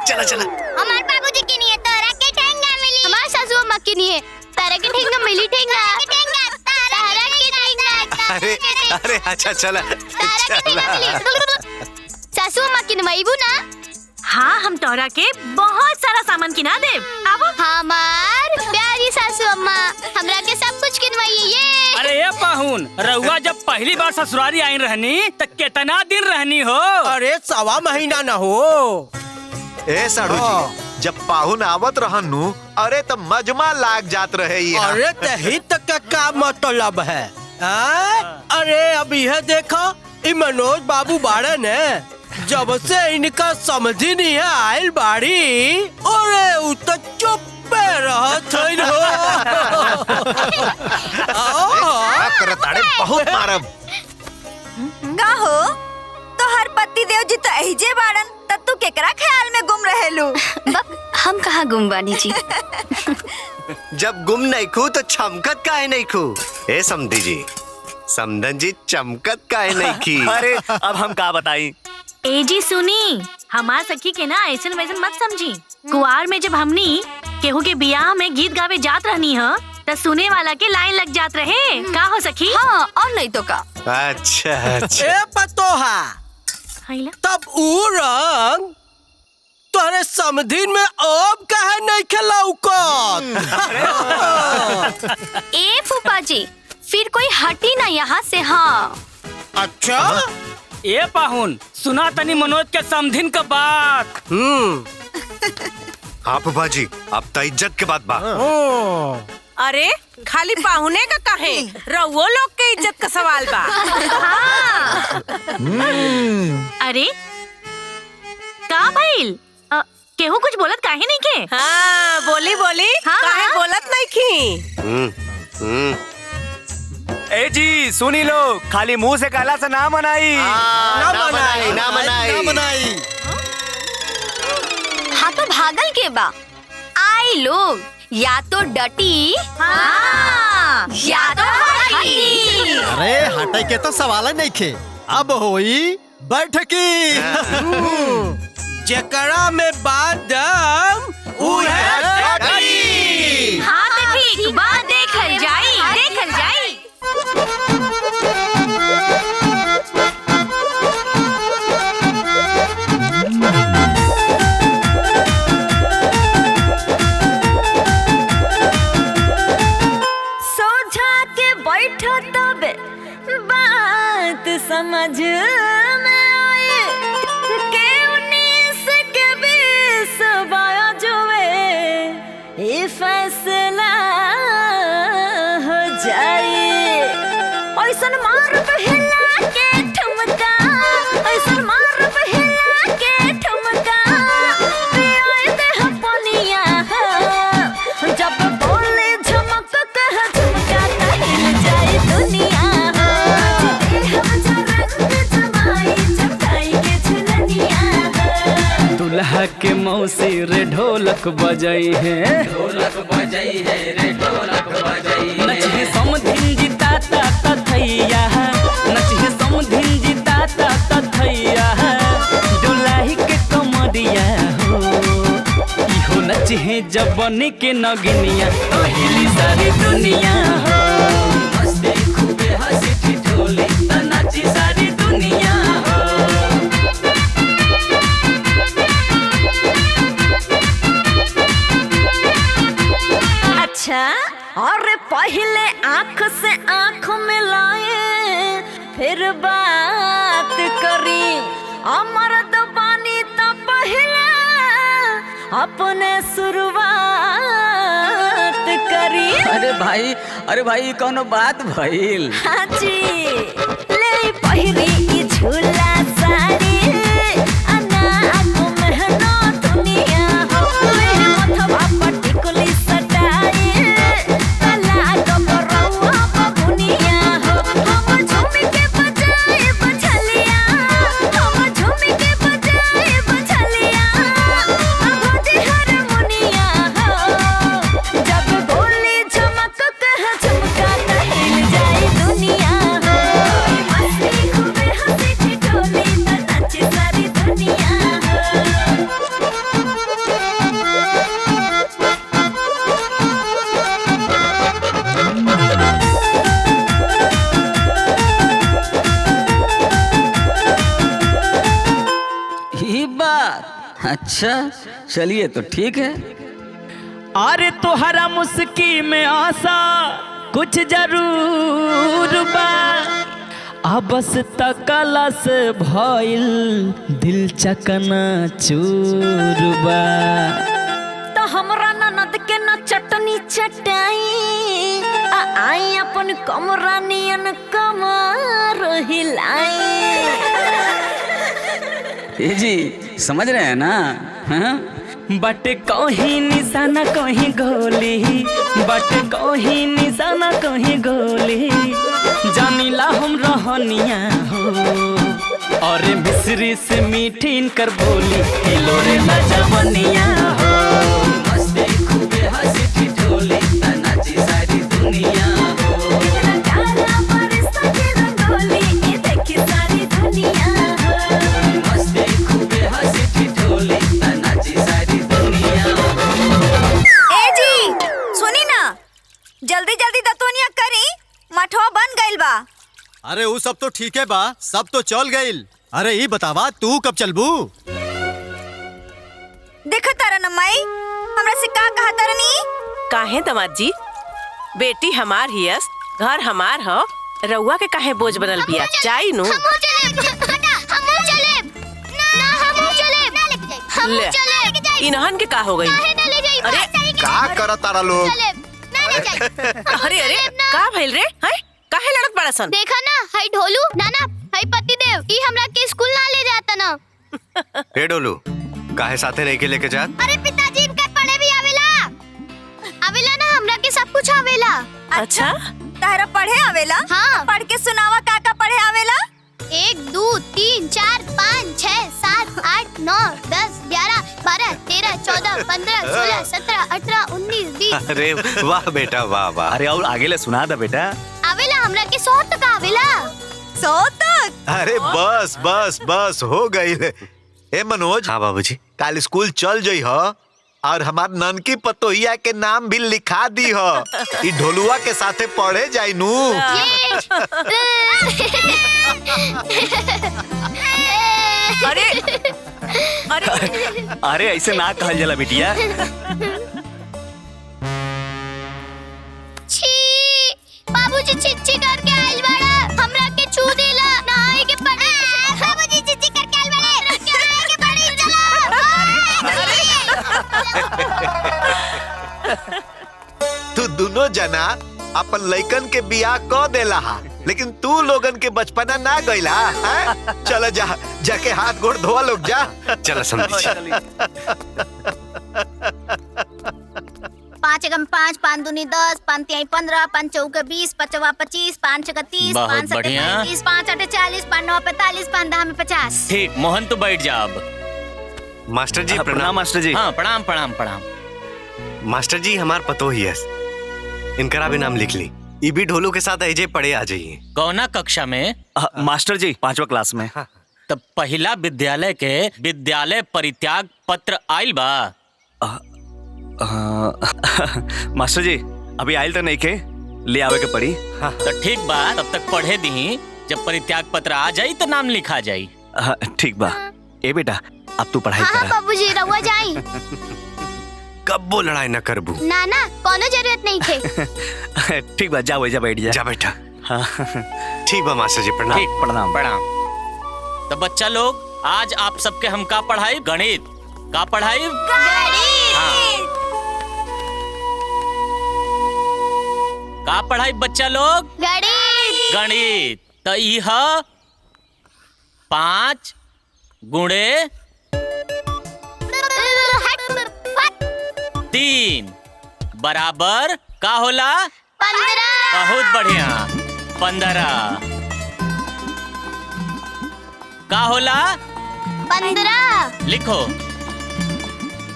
चला चला। हमार बाबूजी की नहीं है, तारा के ठेंगा मिली। हमार सासू अम्मा की नहीं है, तारा के ठेंगा मिली, ठेंगा। तारा के ठेंगा। अरे अरे अच्छा चला चला। सासू अम्मा की नवाईबू ना? हाँ, हम तोहरा के बहुत सारा सामान किना देब। आबो। हमार प्यारी सासू अम्मा हमरा के सब कुछ किनवाइए। ये अरे ये पाहुन, रउआ जब पहली बार ससुरारी आई रहनी तो कितना दिन रहनी हो? अरे 1.25 महीना न हो। ए साड़ू जी, जब पाहुन आवत रहनु, अरे तो मजमा लाग जात रहे यहाँ। अरे तही तक का क्या मतलब है? अरे अब यह देखो, ई मनोज बाबू बाड़े ने जब से इनका समझी नहीं है आयल बाड़ी, अरे उ तो चुप रहत है करताड़े बहुत मारब। का हो? तो हर पति देव जी तो एहिजे बाड़न, त तू केकरा ख्याल में गुम रहेलू? हम कहाँ गुम बानी जी? जब गुम नहीं खू तो चमकत काहे नहीं खू? ए समधी जी, समधन जी चमकत काहे नहीं की? अरे अब हम का बताई? ए जी सुनी, हमार सखी के ना ऐसन वैसन मत समझी। कुआर में जब हमनी केहू के बियाह में गीत गावे जात रहनी ह, त सुने वाला के लाइन लग जात रहे। का हो सखी? हाँ, और नहीं तो का। अच्छा अच्छा। ए पतोहा, तब उ रंग तोरे समधीन में अब काहे नहीं खलौकत? ए फूफा जी, फिर कोई हटी ना यहाँ से। हाँ अच्छा। ए पाहुन, सुना तनी मनोज के समधिन का बात। हाँ फूफा जी, अब तो इज्जत के बात बा। अरे खाली पाहुने का काहे, रउओ लोग के इज्जत का सवाल बा। अरे का भइल? केहू कुछ बोलत काहे नहीं के? हाँ बोली बोली, काहे बोलत नहीं की? ए जी सुनी लो, खाली मुंह से कहला से ना मनाई। ना मनाई, ना मनाई, ना मनाई। हाँ तो भागल के बा, आई लोग या तो डटी या तो हटी। अरे हटे के तो सवाल नहीं खे, अब होई बैठकी। जकरा में बात दम उहे डटी। हाँ तो ठीक बा, देखल जाई, देखल जाई। सोझा के बैठो तबे बात समझ में आए के 19 के 20 बाया जुए ये फैसला हो जाए। ऐसन मार हिला के ठुमका, ऐसन मार हिला के ठुमका, पियाए दे हम पनिया जब बोले झमक कह झुमका त हिल जाए दुनिया। हम जरंग जमाई चटाई के झुलनिया। दुल्हा के मौसी रे ढोलक बजाई है, ढोलक बजाई है रे ढोलक बजाई। नचिहे समधिन जीता ता थैया, नचिहे समधिन जीता ता थैया। डोलाई के कमरिया हो, इहो नचिहे जबनी के नगिनिया, हिली सारी दुनिया हो। मस्ती खूबे हंसी ठिठोली। और पहले आंख से आंख मिलाए फिर बात करी। अमरद बानी तो पहले अपने शुरुआत करी। अरे भाई कौनो बात भइल? हाँ जी, ले पहिरी ई झूला साड़ी अनाको महनो दुनिया हो। ले मथवा पटिकुली सटाई अला गबरवा बबुनिया हो। हम झूमी के बजाए बछलिया, हम झूमी के बजाए बछलिया भोजी हारमोनिया हो। जब बोली चमक कह चमका हिल जाए दुनिया हो। मस्ती खूबे हंसी ठिठोली न नाचे सारी दुनिया ये बात अच्छा, चलिए तो ठीक है। अरे तोहरा मुस्की में आशा कुछ जरूर बा, बस तकला से भइल दिल चकना चूर बा। तो हमरा ननद के न चटनी चटाई आई अपन कमरा नियन कमर हिलाई। ये जी समझ रहे हैं ना? हाँ? बट कहीं निशाना कहीं गोली, बट कहीं निशाना कहीं गोली, जानिला हम रहनिया हो। और मिस्री से मीठी इनकर बोली, हिलो रे ना जवनिया हो। मस्ती खूबे हंसी ठिठोली न नाची सारी दुनिया हो। रंगाला बरसा के रंगोली ये देखी सारी दुनिया हो। मस्ती खूबे हंसी ठिठोली न नाची सारी दुनिया हो। ए जी सुनी ना, जल्दी जल्दी दतोनिया करी, मठवा बन गइल बा। अरे वो सब तो ठीक है बा, सब तो चल गइल। अरे ये बतावा तू कब चलबू? देखा तारा न माई, हमरा से का कहा तारनी? काहे दमाद जी, बेटी हमार हियस, घर हमार हो, रउआ के काहे बोझ बनल बिया? जाई नु ले, इन्हन के का हो गई? अरे का करत तारा लोग? अरे अरे का भइल रे? हैं काहे लड़त बड़ा सन? देखा ना, हाय ढोलू नाना, हाय पतिदेव, ई हमरा के स्कूल ना ले जाता ना। हे डोलू, काहे साथे नहीं के लेके जा? अरे पिताजी इनके पढ़े भी आवेला, आवेला ना, हमरा के सब कुछ आवेला। अच्छा तारा पढ़े आवेला? हाँ। पढ़ के सुनावा का पढ़े आवेला? 1 2 3 4 5 6 7 8 9 10 11 12 13 14 15 16 17 18 19 20। अरे वाह बेटा वाह वाह। अरे और आगे ले सुना दा बेटा। आवेला हमरा के 100 तक आवेला। 100 तक? अरे बस बस बस हो गई। ए मनोज। हाँ बाबूजी। कल स्कूल चल जई हो और हमार ननकी पतोहिया के नाम भी लिखा दी हो। ई ढोलुआ के साथे पढ़े जाई नू। अरे अरे ऐसे ना कहल जाला बिटिया। छी, बाबूजी छिच्ची करके आइल बड़ा, हमरा के छू देला, नहाए के पड़ी। बाबूजी छिच्ची करके आइल बड़ा, हमरा के नहाए के पड़ी, चलो। तू दोनों जना अपन लइकन के बियाह क देला हा, लेकिन तू लोगन के बचपना ना गइला हैं? चल जा, जाके हाथ गोड़ धोवा लोग जा। चलो समझी। 5 एकम 5 5 दूनी 10 5 तिहाई 15 5 चौके 20 5 चौवा 25 5 छक्का 30 बहुत 5 सत्ते बढ़िया। 35 5 आठे 40 5 9 45 5 10 में 50। ठीक, मोहन तो बैठ जा अब। मास्टर जी प्रणाम प्रणाम। मास्टर जी। हाँ प्रणाम प्रणाम प्रणाम। मास्टर जी हमार पतो ही है, इनका भी नाम लिख ली। ई भी ढोलू के साथ ऐजे पढ़े आ जाइए। कौना कक्षा में? मास्टर जी 5वां क्लास में। तब पहला विद्यालय के विद्यालय परित्याग पत्र आइल बा? मास्टर जी अभी आइल तो नहीं के, ले आवे के पड़ी। तो ठीक बा, तब तक पढ़े दी, जब परित्याग पत्र आ जाई तो नाम लिखा जाई। ठीक बा। ए बेटा अब तू पढ़ाई हाँ कर। बाबूजी रहुआ जाई। कब्बो लड़ाई न करबू। ना ना कोनो जरूरत नहीं थे। ठीक बा, जा वही बैठ जा। जा बैठा। हाँ। ठीक बा मास्टर जी, प्रणाम। ठीक, प्रणाम। तो बच्चा लोग, आज आप सबके हम का पढ़ाई? गणित का पढ़ाई? का पढ़ाई बच्चा लोग? गणित। गणित। तो यह 5 गुणे 3 बराबर का होला? 15। बहुत बढ़िया। 15 का होला? 15। लिखो।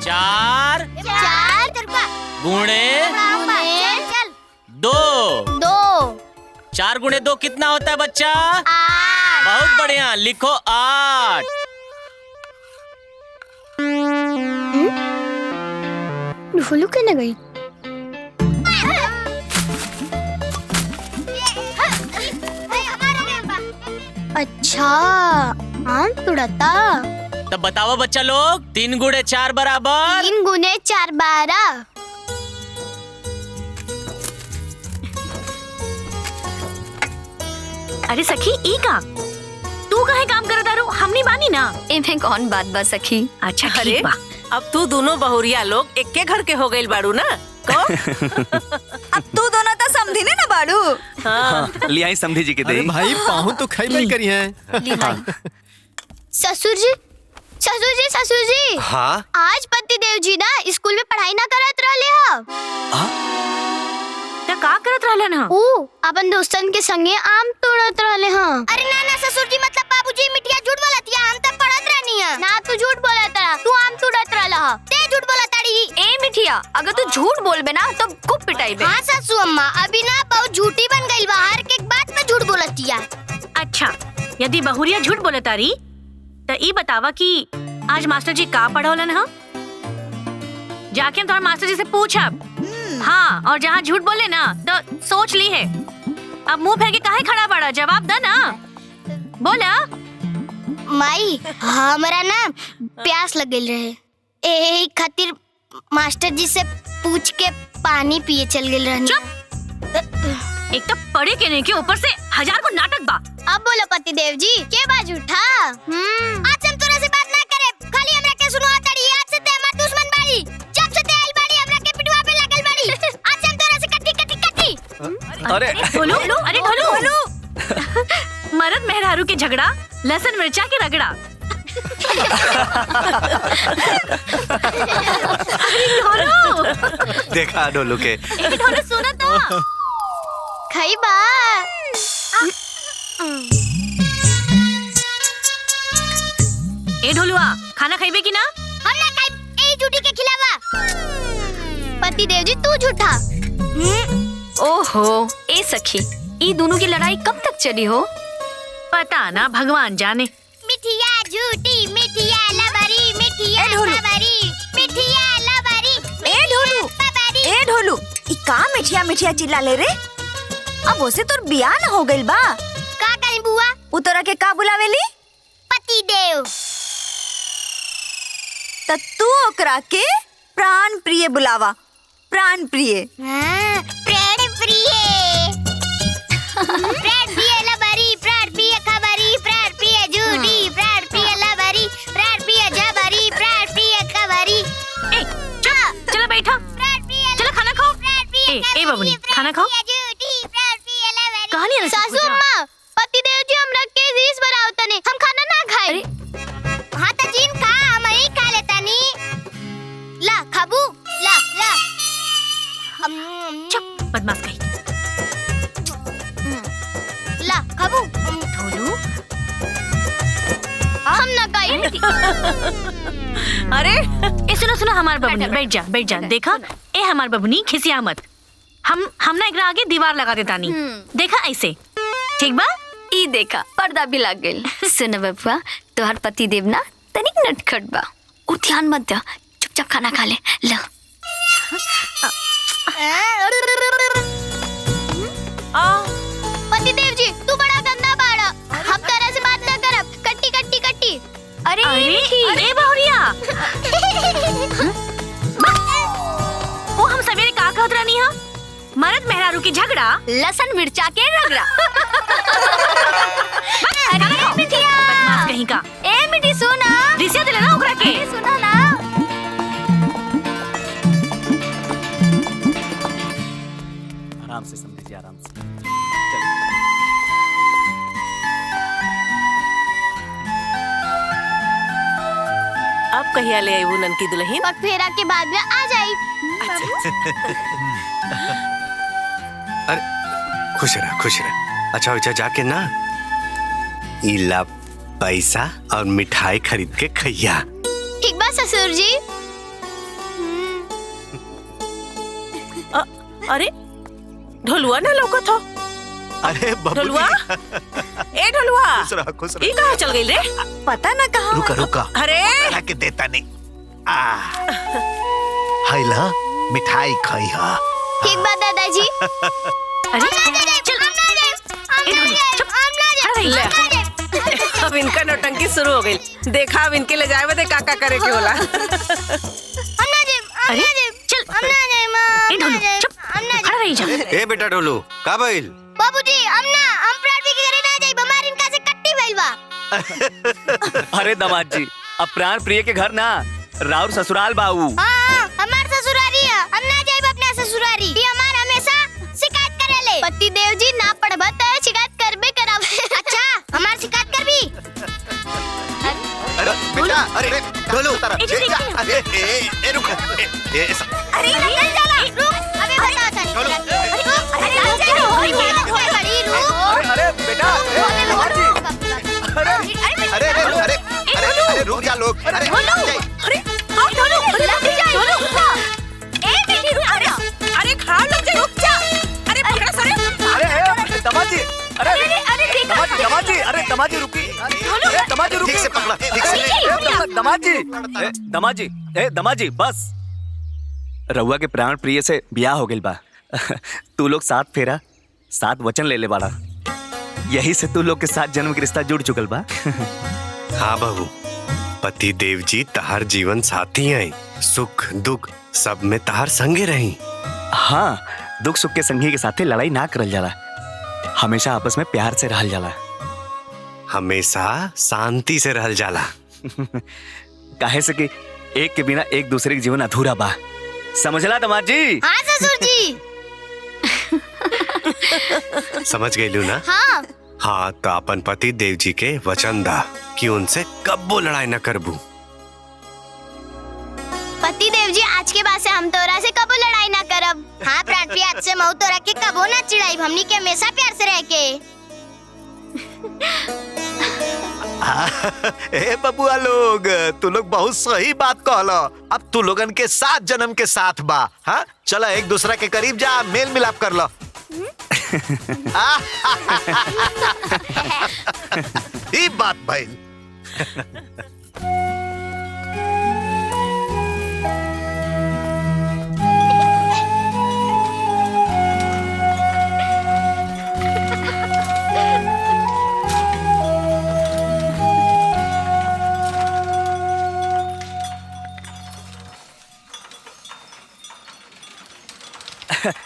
4 गुणे 2। 4 गुणे 2 कितना होता है बच्चा? 8। बहुत बढ़िया, लिखो 8। ढोलू कहने गई। अच्छा, आम तुड़ता। तब बताओ बच्चा लोग, 3 गुणे 4 बराबर? 3 गुणे 4 12। अरे सखी, ई का तू काहे काम करत आरो? हमनी बानी ना। इमे कौन बात बा सखी? अच्छा अरे ठीक बा। अब तू दोनों बहुरिया लोग एक के घर के हो गइल बाड़ू ना? को? अब तू दोनों तो समझी ना बाड़ू। हाँ, लिया समझी जी के दे। भाई पाहु तो खाई नहीं करी है। ससुर जी, ससुर जी, ससुर जी। हाँ? आज पतिदेव जी ना स्कूल में पढ़ाई ना करत रहले हा। त का करत रहलन हा? ऊ अपन दोस्तन के संगे आम तोड़त रहले हा। अरे ना ना ससुर जी, मतलब बाबूजी मिठिया झूठ बोलतिया, हम तब पढ़त रहनी है। ना तू झूठ बोलत रहा, तू आम तोड़त रहला हा। ते झूठ बोलताड़ी। ए मिठिया, अगर तू झूठ बोलबे ना तो खूब पिटाई बे। हां सासू अम्मा, अभी ना बहुत झूठी बन गइल बा, हर एक बात में झूठ बोलतिया। अच्छा, यदि बहुरिया झूठ बोलतारी त ई बतावा कि आज मास्टर जी का पढ़ौलन हा? जाके हम तुम्हारे मास्टर जी से पूछब। हाँ, और जहाँ झूठ बोले ना तो सोच ली है। अब मुंह फेर के काहे खड़ा पड़ा? जवाब दे ना, बोला। माई, हमरा ना प्यास लग गइल रहे, एही खातिर मास्टर जी से पूछ के पानी पिए चल गइल रहनी। एक तो पढ़े के नहीं के ऊपर से 1000 को नाटक बा। अब बोलो पतिदेव जी, के बा झूठा? आज हम तोरा से बात ना करे, खाली हमरा के सुनवा ताड़ी। आज से ते हमर दुश्मन बाड़ी, जब से ते आइल बाड़ी हमरा के पिटवा पे लागल बाड़ी। आज हम तोरा से कट्टी। अरे ढोलू, अरे ढोलू। मर्द मेहरारू के झगड़ा, लहसुन मिर्चा के रगड़ा। अरे ढोलू, देखा ढोलू के। ढोलू सुना था। खाई बा। ए ढोलुआ, खाना खाइबे की ना? हम ना खाई, ए झूठी के खिलावा। पतिदेव जी तू झूठा। ओहो, ए सखी, ई दोनों की लड़ाई कब तक चली हो? पता ना, भगवान जाने। मिठिया झूठी, मिठिया लबरी, मिठिया लबरी, मिठिया लबरी। ए ढोलू, ए ढोलू, ई का मिठिया मिठिया चिल्ला ले रे? अब ओसे तोर बियाह न हो गइल बा। का कहीं बुआ? उतरा के का बुलावेली? पतिदेव। त तू ओकरा के प्राण प्रिय बुलावा। प्राण प्रिय। प्राण प्रिय। प्राण प्रिय लबरी, प्राण प्रिय खबरी, प्राण प्रिय झूठी, प्राण प्रिय लबरी, प्राण प्रिय जबरी, प्राण प्रिय खबरी। ए, चलो बैठो। चलो खाना खाओ। ए बबनी, खाना खाओ। कहानी है ना सासू अम्मा, पतिदेव जी हमरा के रीस बनाओ तने, हम खाना ना खाए। हां त जीन खा, हम ही खा लेता नी। ला खाबू, ला ला। चुप, बदमाश कहीं। ला खाबू। ढोलू, हम ना खाए। अरे ए सुनो हमार बबनी, बैठ जा। देखा, ए हमार बबनी खिसिया मत। हम ना एकरा आगे दीवार लगा देता नी। देखा ऐसे, ठीक बा? ई देखा, पर्दा भी लग गइल। सुन बबुआ, तोहर पति देव ना तनिक नटखट बा, उ ध्यान मत दे, चुपचाप खाना खा ले। ला। पतिदेव जी, तू बड़ा गंदा बाड़ा, हम तरह से बात ना करब। कट्टी कट्टी कट्टी। अरे बहुरिया। मेहरारू की झगड़ा, लसन मिर्चा के रगड़ा। अरे मिठिया, बदमाश कहीं का। ए मिठी सुना, रिसिया दिला ना ओकरा के। सुना ना। आराम से समझिए, आराम से। अब कहिया ले आई वो ननकी दुल्हन? पग फेरा के बाद में आ जाई। अरे खुश रह, खुश रह। अच्छा अच्छा जाके ना इला पैसा और मिठाई खरीद के खैया। ठीक बा ससुर जी। अरे ढोलुआ ना लौकत हो। अरे ढोलुआ, ए ढोलुआ, खुश रह, खुश रह। ये कहाँ चल गई रे? पता ना कहाँ। रुका रुका, अरे ला के देता नहीं। हाय ला मिठाई खाई हा। ठीक बा दादाजी। ले, अब इनका नौटंकी शुरू हो गई। देखा अब इनके ले जाए बदे काका करे के होला। अरे चल, खड़ा रही जा। ए बेटा ढोलू, का भइल? बाबूजी हम प्रार्थी के घरे ना जाई, बमार इनका से कट्टी भइल बा। अरे दामाद जी, अब प्राण प्रिय के घर ना, राउर ससुराल बाऊ। हां, हमार ससुरारी है। हम ना जाई अपना ससुरारी। ये हमार हमेशा शिकायत करेले। पति देव जी ना पढ़बा त शिकायत करबे करब। अच्छा, हमार शिकायत करबी। अरे बेटा, अरे ढोलू उतारा। अरे ए रुक। अरे निकल जाला। रुक, अबे बता तनी। अरे बेटा, अरे रुक जा लोग। अरे अरे खा लग जाए, रुक जा। अरे पकड़ा सरे। अरे दमाद जी, दमाद जी, अरे दमाद जी रुकी। अरे दमाद जी रुकी। ठीक से पकड़ा, ठीक से। दमाद जी, दमाद जी, दमाद जी बस। रउआ के प्राण प्रिय से ब्याह हो गइल बा। तू लोग साथ फेरा, साथ वचन ले ले बाड़ा। यही से तू लोग के साथ जन्म के रिश्ता जुड़ चुकल बा। हाँ बहू, पति देव जी तहार जीवन साथी हैं। सुख दुख सब में तहार संगे रही। हाँ, दुख सुख के संगी के साथे लड़ाई ना करल जाला, हमेशा आपस में प्यार से रहल जाला, हमेशा शांति से रहल जाला। काहे से कि एक के बिना एक दूसरे के जीवन अधूरा बा। समझला दामाद जी? हाँ ससुर जी। समझ गई ना? हाँ। हाँ तो अपन पति देव जी के वचन दा कि उनसे कब्बो लड़ाई न करबू। पति देव जी, आज के बाद से हम तोरा से कबो लड़ाई ना करब। हाँ प्राण आज से मऊ तोरा के कबो ना चिढ़ाई। हमनी के हमेशा प्यार से रह के। ए बबुआ लोग, तू लोग बहुत सही बात कहलो। अब तू लोगन के 7 जन्म के साथ बा। हाँ चलो एक दूसरा के करीब जा, मेल मिलाप कर लो। ये बात भाई।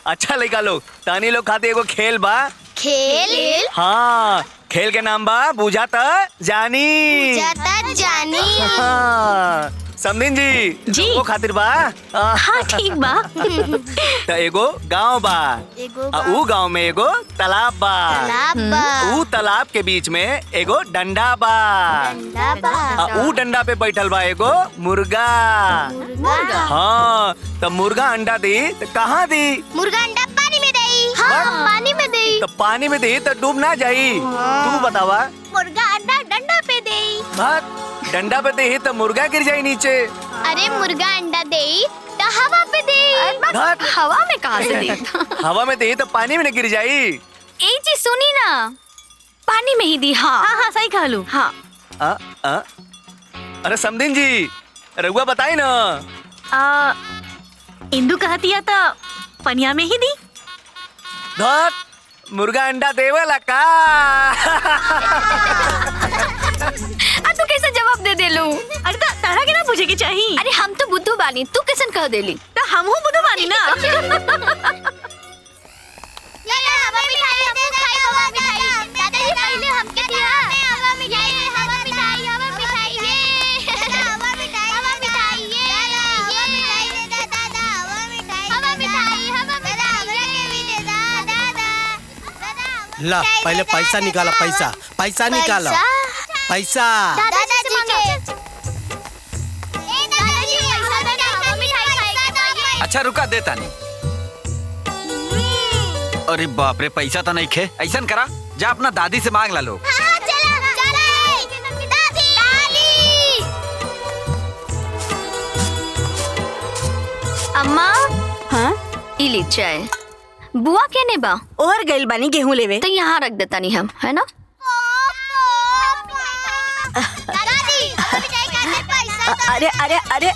अच्छा लड़का लोग, तानी लोग खाते एगो खेल बा। खेल? हाँ, खेल के नाम बा बुझाता जानी। बुझाता जानी। हाँ, समधिन जी वो खातिर बा। हाँ ठीक बा। तो एगो गांव बा, ऊ गांव में एगो तालाब बा, ऊ तालाब के बीच में एगो डंडा बा, ऊ डंडा पे बैठल बा एगो मुर्गा। हाँ, तो मुर्गा अंडा दी तो कहाँ दी? मुर्गा अंडा पानी में दई। हाँ, पानी में दई। तो पानी में दी तो डूब ना जाई। तू बतावा। मुर्गा अंडा डंडा पे दई। डंडा पे दे तो मुर्गा गिर जाए नीचे। अरे मुर्गा अंडा दे तो हवा पे दे। हवा में कहाँ से दे? हवा में दे तो पानी में न गिर जाई। ए जी सुनी ना, पानी में ही दी। हाँ हाँ सही कह लू। हाँ अरे समधिन जी रघुआ बताई ना। इंदु कहती है तो पनिया में ही दी। मुर्गा अंडा देवेला का? तू कैसे जवाब दे देलू? अरे तारा के ना पूछे के चाहिए। अरे हम तो बुद्धू बानी, तू कैसे कह देली? तो हम बुद्धू बानी ना। ला पहले पैसा निकाला, पैसा पैसा निकाला, पैसा। दादाजी के अच्छा रुका देता नहीं। अरे बाप रे, पैसा तो नहीं खे। ऐसा करा, जा अपना दादी से मांग ला लो। अम्मा। हाँ इली चाय। बुआ केने बा? और गइल बानी गेहूं लेवे। तो यहाँ रख देता नहीं हम, है ना? अरे अरे अरे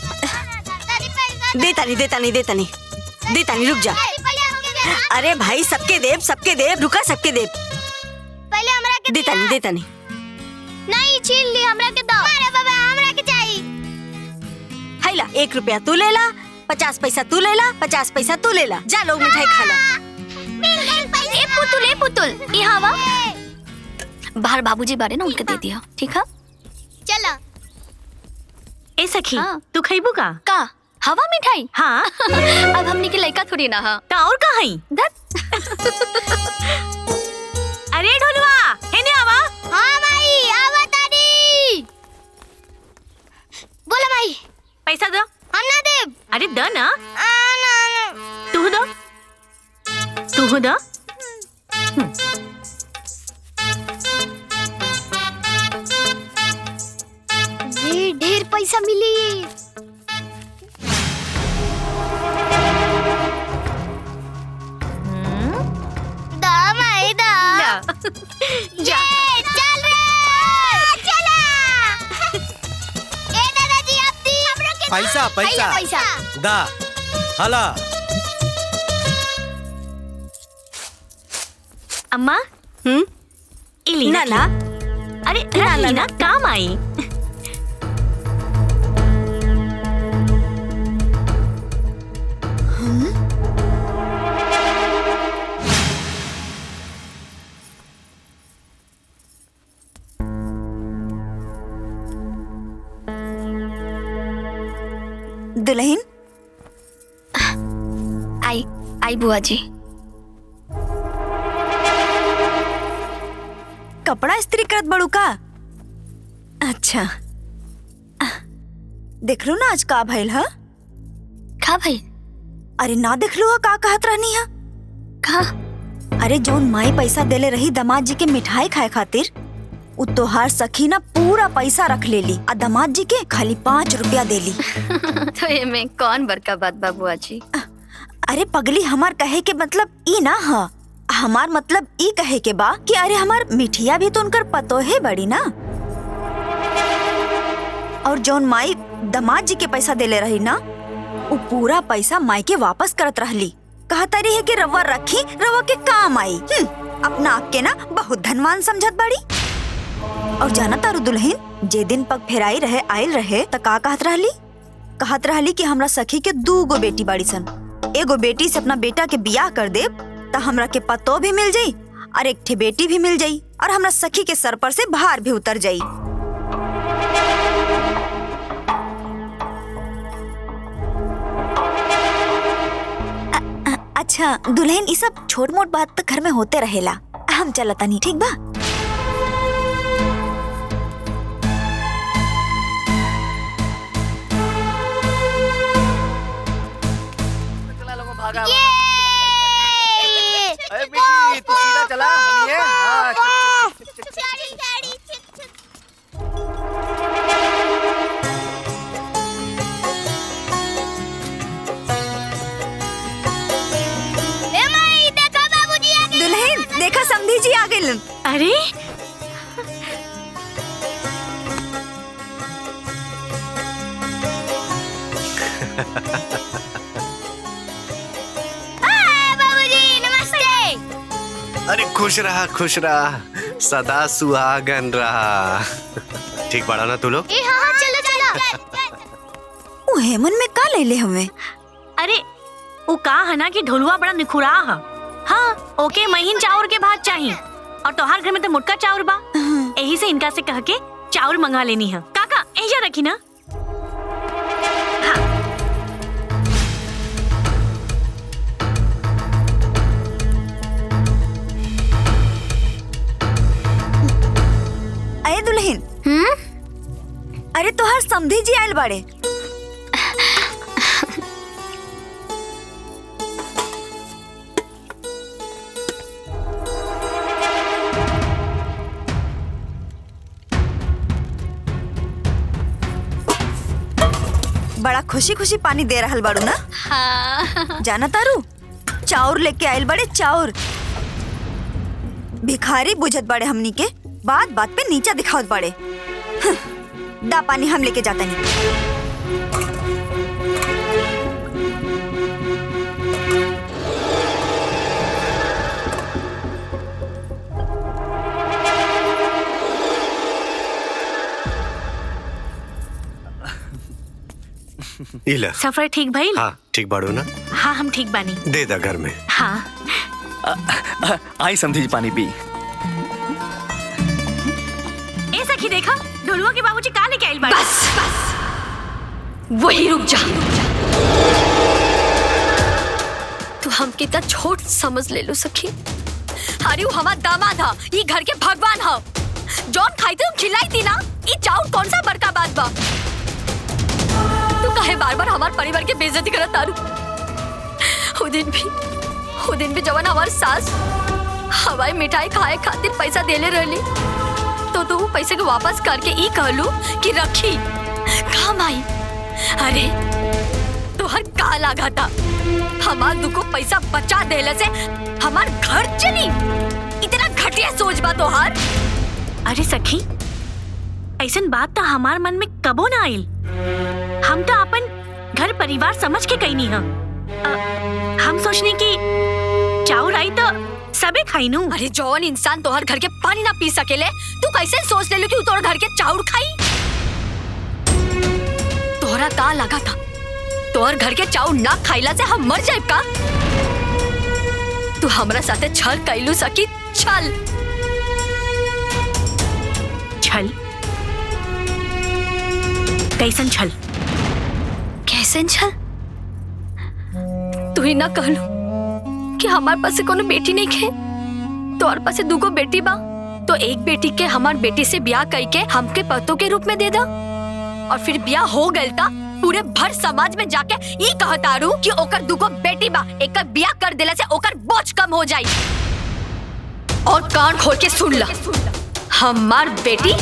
देता नहीं, रुक जा। अरे भाई सबके देव, रुका सबके देव। पहले हमरा के देता नहीं। नहीं छीन ली, हमरा के दो। अरे बाबा हमरा के चाहिए। हैला 1 रुपया तू ले ला, 50 पैसा तू ले ला, 50 पैसा तू ले ला। जा लोग मिठाई खा ला। ए पुतुल यहाँ वा। बाहर बाबूजी बारे ना उनके दे दिया, ठीक है? चलो। ए सखी, तू खइबू का? हवा मिठाई? हाँ। अब हमने की लड़का थोड़ी ना हा। ता और का हई? अरे ढोलवा, हेने आवा। हाँ माई, आवा तारी। बोला माई। पैसा दो। हम ना देब। अरे द ना। ना। तू दो। ये ढेर पैसा मिली। दा माई दा। जा। चल रे, चला। ए दादाजी आप दी हमरा के। पैसा दा हला। अम्मा। इली ना। अरे ना काम आई। दुल्हन आई बुआ जी। कपड़ा इस्त्री करत बड़ू का? अच्छा देख लो ना आज का भइल है? का भइल? अरे ना देख लो का कहत रहनी है? का? अरे जौन माई पैसा देले रही दामाद जी के मिठाई खाए खातिर, उ तोहार सखी ना पूरा पैसा रख लेली आ दामाद जी के खाली 5 रुपया देली। तो ये में कौन बड़का बात बा बुआ जी? अरे पगली, हमार कहे के मतलब ई ना है। हमार मतलब ई कहे के बा कि अरे हमार मिठिया भी तो उनकर पतो है बड़ी ना। और जौन माई दामाद जी के पैसा देले रही ना, वो पूरा पैसा माई के वापस करत रहली। कहता रही है कि रवा रखी, रवा के काम आई। अपना आप के ना बहुत धनवान समझत बड़ी। और जाना तारू दुल्हन, जे दिन पग फेराई रहे आयल रहे त का कहत रहली कि हमरा सखी के 2 गो बेटी बाड़ी सन। एगो बेटी से अपना बेटा के बियाह कर दे त हमरा के पतो भी मिल जाई और एक ठे बेटी भी मिल जाई और हमरा सखी के सर पर से भार भी उतर जाई। अच्छा दुल्हन, ये सब छोट मोट बात तो घर में होते रहेला। हम चलता नहीं, ठीक बा? अरे बेटी तू सीधा चला। हाँ, दुल्हन देखा, समधी जी आ गए। अरे बाबूजी नमस्ते। अरे खुश रहा, सदा सुहागन रहा। ठीक बड़ा ना तू लोग? हाँ चलो। वो हेमन में का ले ले हमें? अरे वो का है ना कि ढोलुआ बड़ा निखुरा है। हाँ ओके, महीन चाउर के भात चाहिए और तोहार घर में तो मुटका चाउर बा। यही से इनका से कह के चाउर मंगा लेनी है। काका ऐजा रखी ना। अरे तोहर समधी जी आयल बाड़े। बड़ा खुशी खुशी पानी दे रहल बाड़ू ना? हाँ। जाना तारू चाउर लेके आयल बड़े, चाउर। भिखारी बुझत बड़े हमनी के, बात बात पे नीचा दिखावत बड़े। दा पानी हम लेके जाता नहीं। इला सफर ठीक भाई? हाँ ठीक बाड़ू ना? हाँ हम ठीक बानी। दे दा घर में। हाँ आई समझी जी पानी पी। ए सखी देखा ढोलुआ के बाबूजी कहाँ लेके आइल बाड़े? बस वही रुक जा। तू हम कितना छोट समझ ले लो सखी। अरे वो हमारा दामाद हा, ये घर के भगवान हा। जौन खाई तुम खिलाई थी ना, ये चाउर कौन सा बड़का बात बा? तू कहे बार बार हमारे परिवार के बेइज्जती करत तारू। वो दिन भी जवन हमार सास हवाई मिठाई खाए खातिर पैसा देले रहली, तो तू वो पैसे को वापस करके ई कहलू कि रखी काम आई। अरे तोहर का लागा था? हमार दुको पैसा बचा देले से हमार घर चली। इतना घटिया सोच बा तोहार। अरे सखी ऐसन बात तो हमार मन में कबो ना आइल। हम तो अपन घर परिवार समझ के कहीं नहीं हम सोचने की चाउर आई तो सबे खाई नू। अरे जौन इंसान तोहर घर के पानी ना पी सकेले, तू कैसे सोच ले लो कि तोहर घर के चाउर खाई? तोहरा का लगा था तोहर घर के चाउर ना खाइला से हम मर जाए का? तू हमरा साथे छल कैलू सकी। छल छल कैसन छल? कैसन छल? तू ही ना कहलू कि हमारे पास कोनो बेटी नहीं खे, तोहर पास दुगो बेटी बा, तो एक बेटी के हमार बेटी से ब्याह करके हमके पतों के रूप में दे दा। और फिर ब्याह हो गइल ता पूरे भर समाज में जाके ई कहतारू कि ओकर दुगो बेटी बा, एक ब्याह कर देला से ओकर बोझ कम हो जाई। और कान खोल के सुन ला, हमार बेटी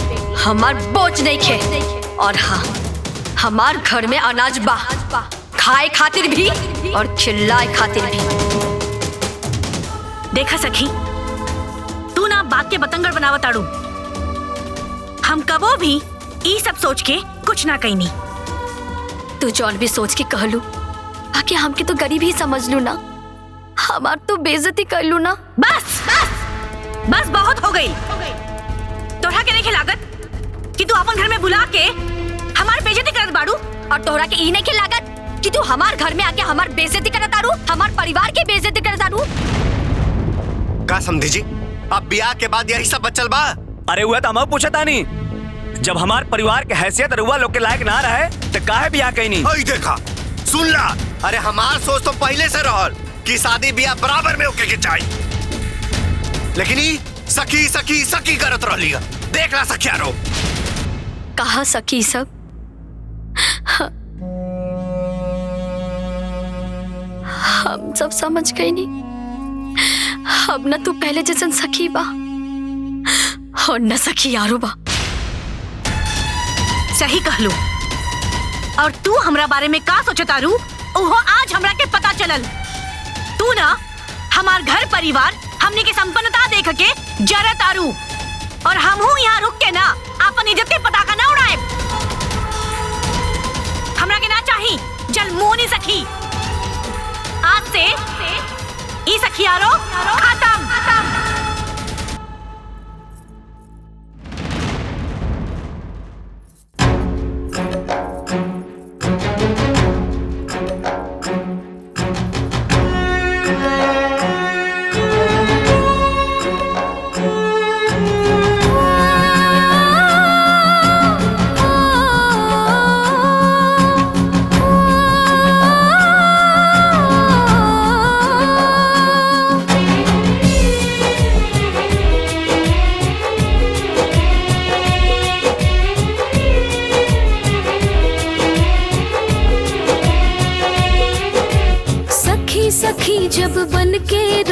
हमार बोझ नहीं खे। और हाँ, हमार घर में अनाज बा, खाए खातिर भी और खिलाए खातिर भी। देखा सखी तू ना बात के बतंगड़ बनावताड़ू। हम कबो भी ई सब सोच के कुछ ना कहीं नहीं। तू जौन भी सोच के कहलू, बाकी हमके तो गरीब ही समझ लू ना, हमार तो बेइज्जती कर लू ना। बस बस बहुत हो गई। तोहरा के नहीं लागत कि तू अपन घर में बुला के हमार बेइज्जती करत बाड़ू? और तोहरा के ई नहीं के लागत कि तू हमार घर में आके हमार बेइज्जती करत आरू, हमार परिवार के बेइज्जती करत आरू? का समझी जी अब ब्याह के बाद यही सब बचल बा? अरे हुआ तो हम पूछता नहीं, जब हमार परिवार के हैसियत रुआ लोग के लायक ना रहे तो काहे ब्याह कहीं नहीं? ओए देखा सुन ला, अरे हमार सोच तो पहले से रहल कि शादी ब्याह बराबर में होके के चाहिए, लेकिन ई सखी सखी सखी करत रहली। देख ला सखियारो। कहा सखी सब? हम सब समझ गए नहीं। अब न तू पहले जैसन सखी बा और न सखी यारो बा। सही कहलू। और तू हमरा बारे में का सोचतारू ओहो आज हमरा के पता चलल। तू ना हमार घर परिवार हमने के संपन्नता देख के जरत आरू, और हम हूँ यहाँ रुक के ना अपन इज्जत के पताका ना उड़ाए। हमरा के ना चाही जल मोनी सखी। आज से ई सखियारो खत्म।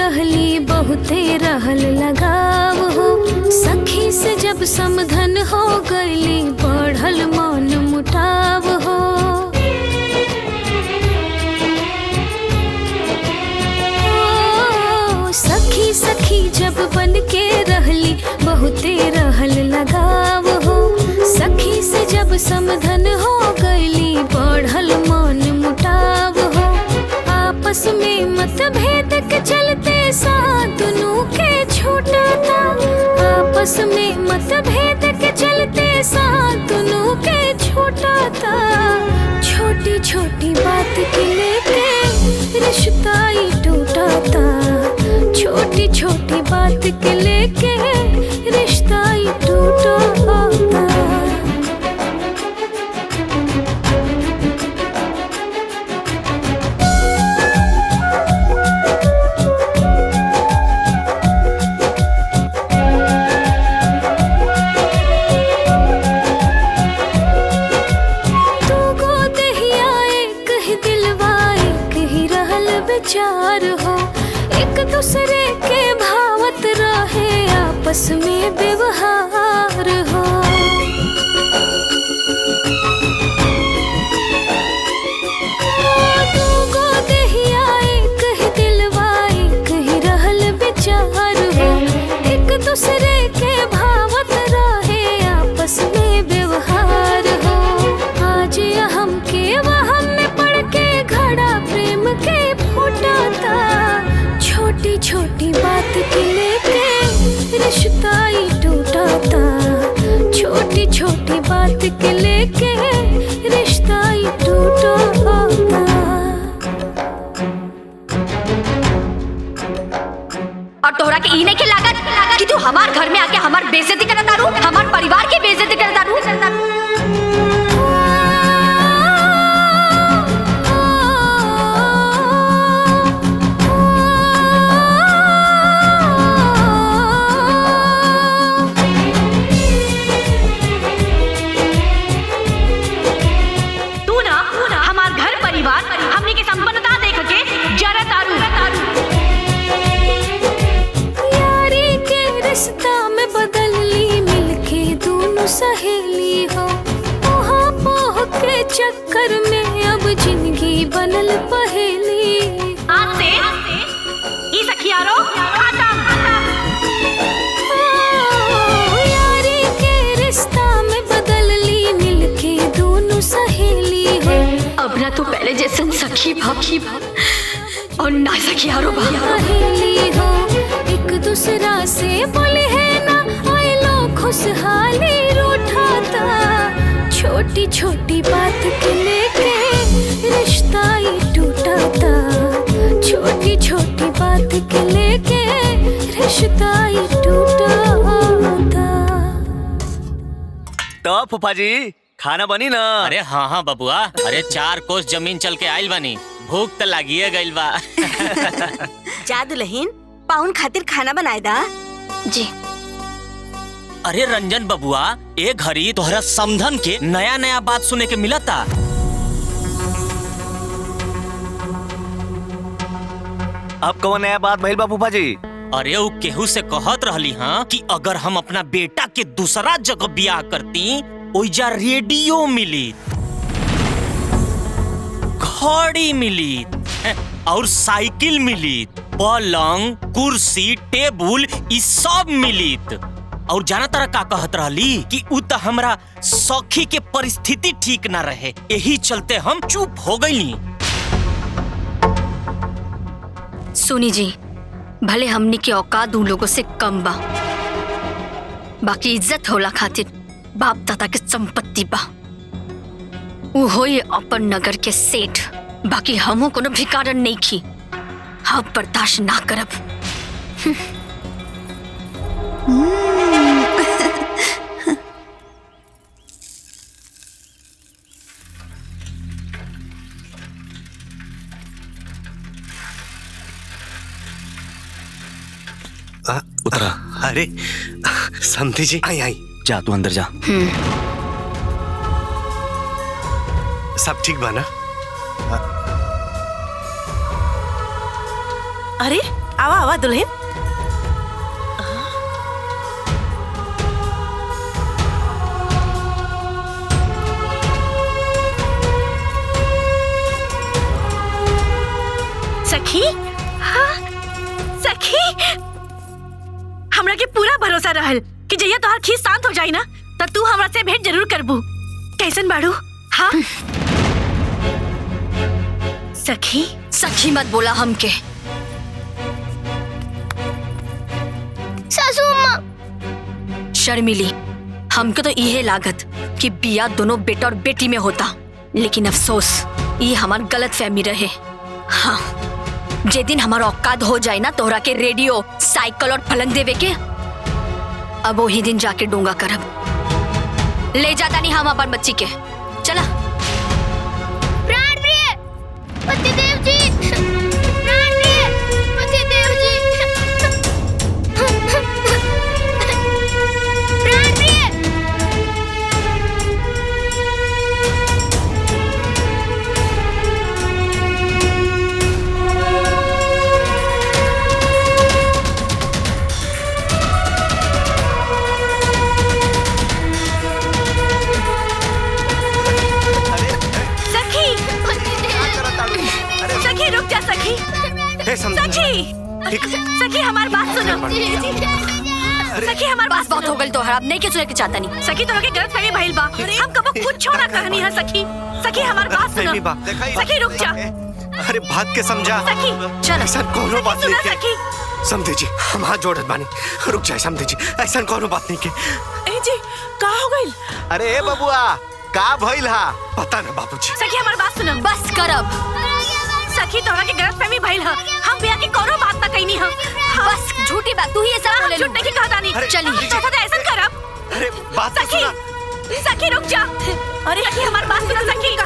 रहली बहुते रहल लगाव हो, सखी से जब समधन हो गईली बढ़ल मन मुटाव हो। सखी सखी जब बन के रहली बहुते रहल लगाव हो, सखी से जब समधन हो गईली बढ़ल मन मुटाव हो। आपस में मतभेद के चलते साथ दुनू के छूटा था, आपस में मतभेद के चलते साथ दुनू के छूटा था। छोटी छोटी बात के लेके रिश्ता ही टूटा था, छोटी छोटी बात के लेके रिश्ता ही टूटा था। विचार हो एक दूसरे के भावत रहे आपस में व्यवहार हो। दूगो देहिया एक ही दिलवा एक ही रहल विचार हो, एक दूसरे के भावत रहे आपस में व्यवहार हो। आज हम के वहम में पड़ के घड़ा प्रेम के फूटा था, छोटी छोटी बात के लेके रिश्ता ही टूटा था, छोटी छोटी बात के लेके रिश्ता ही टूटा था। और तोहरा के ई नहीं के लागत कि तू हमार घर में आके हमार बेइज्जती करत तारू, हमार परिवार की बेइज्जती करत तारू। हमने के संपन्नता देख के जरा तारू यारी के रिश्ता में बदल ली मिलके दोनों सहेली हो, पोहा पोह के चक्कर में अब जिंदगी बनल पहेली। आज से ई सखियारो खत्म। यारी के रिश्ता में बदल ली मिलके दोनों सहेली हो, अब ना तू पहले जैसे सखी भाभी और ना सखियारो सहेली हो। एक दूसरा से बोले है ना आई लो खुशहाली रूठा था, छोटी छोटी बात के लेके रिश्ता ही टूटा था, छोटी छोटी बात के लेके रिश्ता ही टूटा था। तो फूफा जी खाना बनी ना? अरे हाँ हाँ बबुआ, अरे 4 कोस जमीन चल के आइल बानी, भूख तो लागिए गइल बा। जा दुल्हन पाउन खातिर खाना बनाए दा। जी। अरे रंजन बबुआ, ए घड़ी तोहरा समधन के नया नया बात सुने के मिलता। अब कौन नया बात भइल बा फूफा जी? अरे वो केहू से कहत रहली हाँ कि अगर हम अपना बेटा के दूसरा जगह ब्याह करती, ओइजा रेडियो मिली, घड़ी मिली और साइकिल मिली, पलंग कुर्सी टेबुल ई सब मिली। और जाना तारा का कहत रहली कि उ त हमरा सखी के परिस्थिति ठीक ना रहे, यही चलते हम चुप हो गईली। सुनी जी, भले हमनी के औकात उन लोगों से कम बा, बाकी इज्जत होला खातिर बाप दादा के संपत्ति बा। उ होई अपन नगर के सेठ, बाकी हमो कोनो भिकारन नहीं खी, हम बर्दाश्त ना करब। उतरा। अरे समधी जी आई आई। जा तू अंदर जा। सब ठीक बा ना? अरे आवा आवा दुल्हन। सखी, हाँ, सखी, हमरा के पूरा भरोसा रहल कि जहिया तोहार खीस शांत हो जाई ना तो तू हमरा से भेंट जरूर करबू। कैसन बाड़ू? हाँ सखी, सखी मत बोला हमके। सासू माँ। शर्मिली, हमको तो यह लागत कि बिया दोनों बेटा और बेटी में होता, लेकिन अफसोस ये हमार गलत फहमी रहे। हाँ, जे दिन हमारा औकात हो जाए ना तोहरा के रेडियो, साइकिल और पलंग देवे के, अब वही दिन जाके डोंगा करब। ले जाता नहीं हम अपन बच्ची के। चला। प्राण प्रिय पतिदेव जी, प्राण प्रिय पतिदेव जी, प्राण प्रिय। सखी रुक जा सखी। सखी, सखी हमार बात सुनो। सखी हमार बात बहुत हो गई तो अब नहीं के सुने के चाहता नहीं। सखी तोरा के गलत फहमी भइल बा। हम कबो कुछ छोड़ा कहनी है सखी। सखी हमार बात सुनो। सखी रुक जा। अरे बात के समझा। सखी चलो। ऐसा कोनो बात नहीं सखी। के समझे जी, हम हाथ जोड़त बानी। रुक जाए समझे जी, ऐसा कोनो बात नहीं के। ए जी का हो गई? अरे बबुआ का भइल हा? पता ना बाबूजी। सखी हमार बात सुनो। बस करब। सखी तोरा के गलत फहमी भइल है। हम बिया के कोनो बात ना कहनी है। बस झूठी बात तू ही ऐसा बोले। झूठ नहीं कहता नहीं। चली। तो ऐसा करब। अरे बात तो सुना। सखी रुक जा। अरे सखी हमार बात सुनो। सखी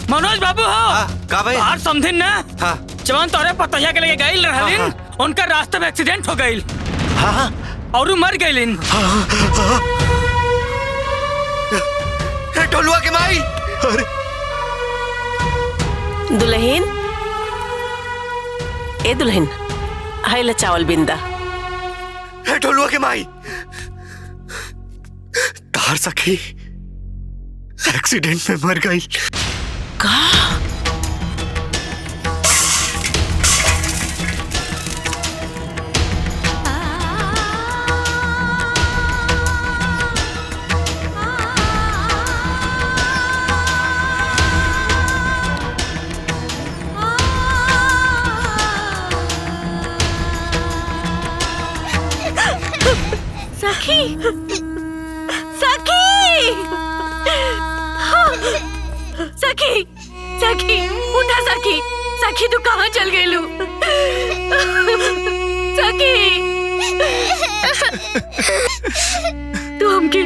मनोज बाबू हो का भाई? बाहर समझिन ना। हाँ। जवान तोरे पतोहिया के लेके गइल रहलिन। हाँ। उनका रास्ते में एक्सीडेंट हो गइल। हाँ। और मर गइलिन। टोलुआ के माई। अरे दुल्हन, ए दुल्हन, हाय ले चावल बिंदा। टोलुआ के माई, तार सखी एक्सीडेंट में मर गई। का? सखी, सखी, सखी, सखी, उठा सखी, सखी तू कहाँ चल गई लू? सखी, तू हमके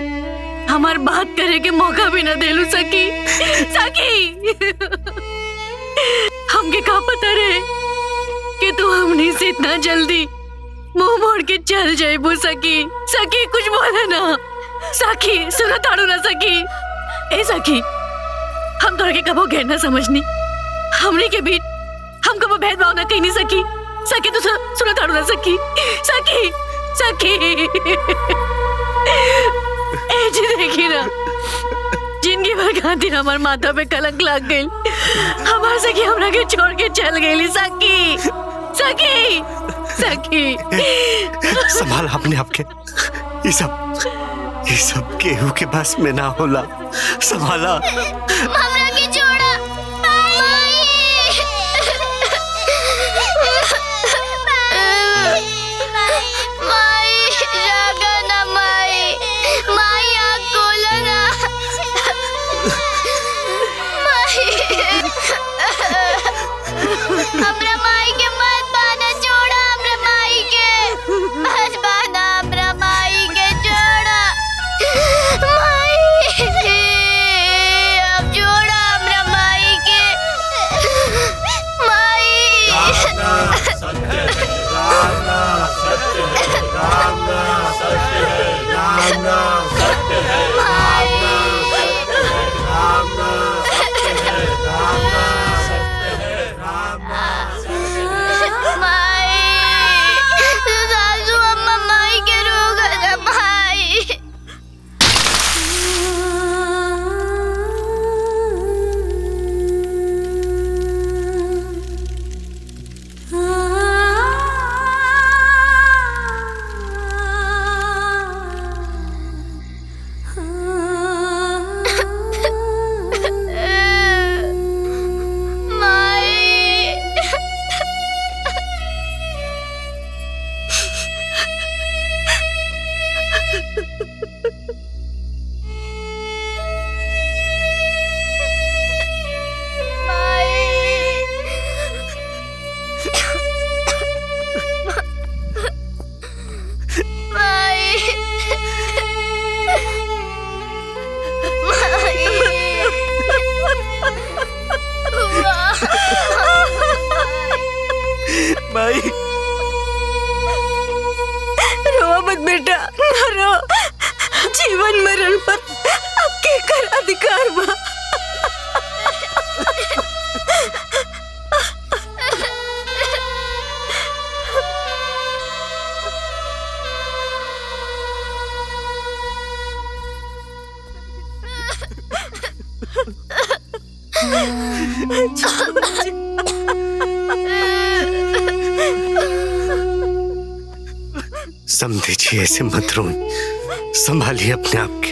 हमार बात करे के मौका भी ना देलू सखी, सखी, हमके कहाँ पता रहे कि तू हमनी से इतना जल्दी मुंह मोड़ के चल जाए वो सखी। सखी कुछ बोला ना। सखी सुना ताड़ू ना सखी। ए सखी हम तोड़ के कबो गहना समझनी, हमनी के बीच हम कबो भेदभाव ना कहीं नहीं सकी। सखी तू सुना ताड़ू ना सखी। सखी सखी ए जी देखी ना, जिंदगी भर खातिर हमार माथा पे कलंक लग गई। हमार सखी हमरा के छोड़ के चल गई। सखी सखी सखी संभाल अपने आप के। ये सब केहू के बस में ना होला। संभाला। हमरा के छोड़ा माई जागा ना माई। माई आँख खोला ना माई। हमरा माई के मत बाना, छोड़ा हमरा माई के मत बाना, हमरा माई के छोड़ा माई। अब छोड़ा हमरा माई के सासू अम्मा माई के रोग है माई। माई रो मत बेटा, रो। जीवन मरण पर आपके कर अधिकार बा। समझिए, ऐसे मत रो। संभालिए अपने आप के।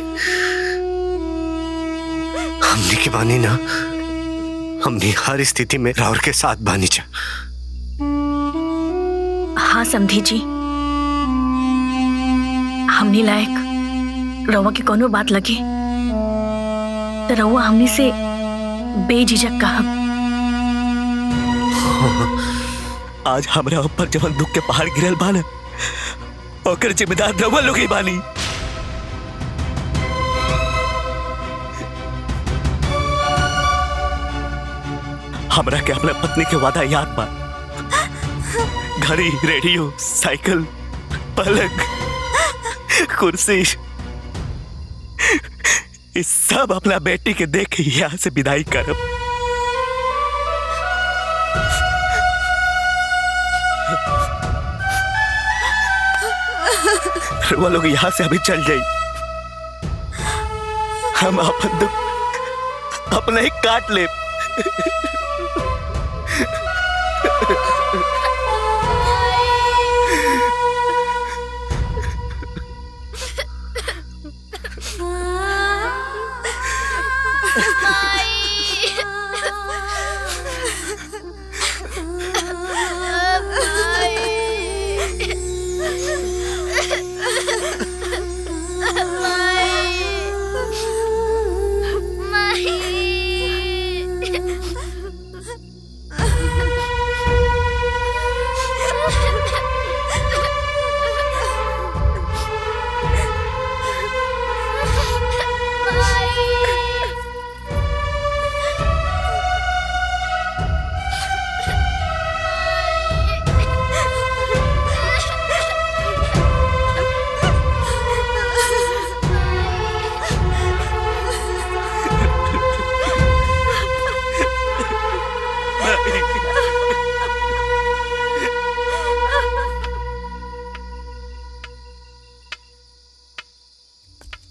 हमने की बानी ना, हमने हर स्थिति में राउर के साथ बानी चा। हाँ समधी जी, हमनी लायक रउआ की कोनो बात लगे तो रउआ हमनी से बेझिझक कहब। आज हमरा ऊपर जवन दुख के पहाड़ गिरल बान, ओकर जिम्मेदार रउआ लोग ही बानी। हमरा के अपना पत्नी के वादा याद बा। घड़ी, रेडियो, साइकिल, पलंग, कुर्सी, इस सब अपना बेटी के देख के यहाँ से विदाई करब। वो लोग यहाँ से अभी चल जाए, हम अपन दुख अपना ही काट ले।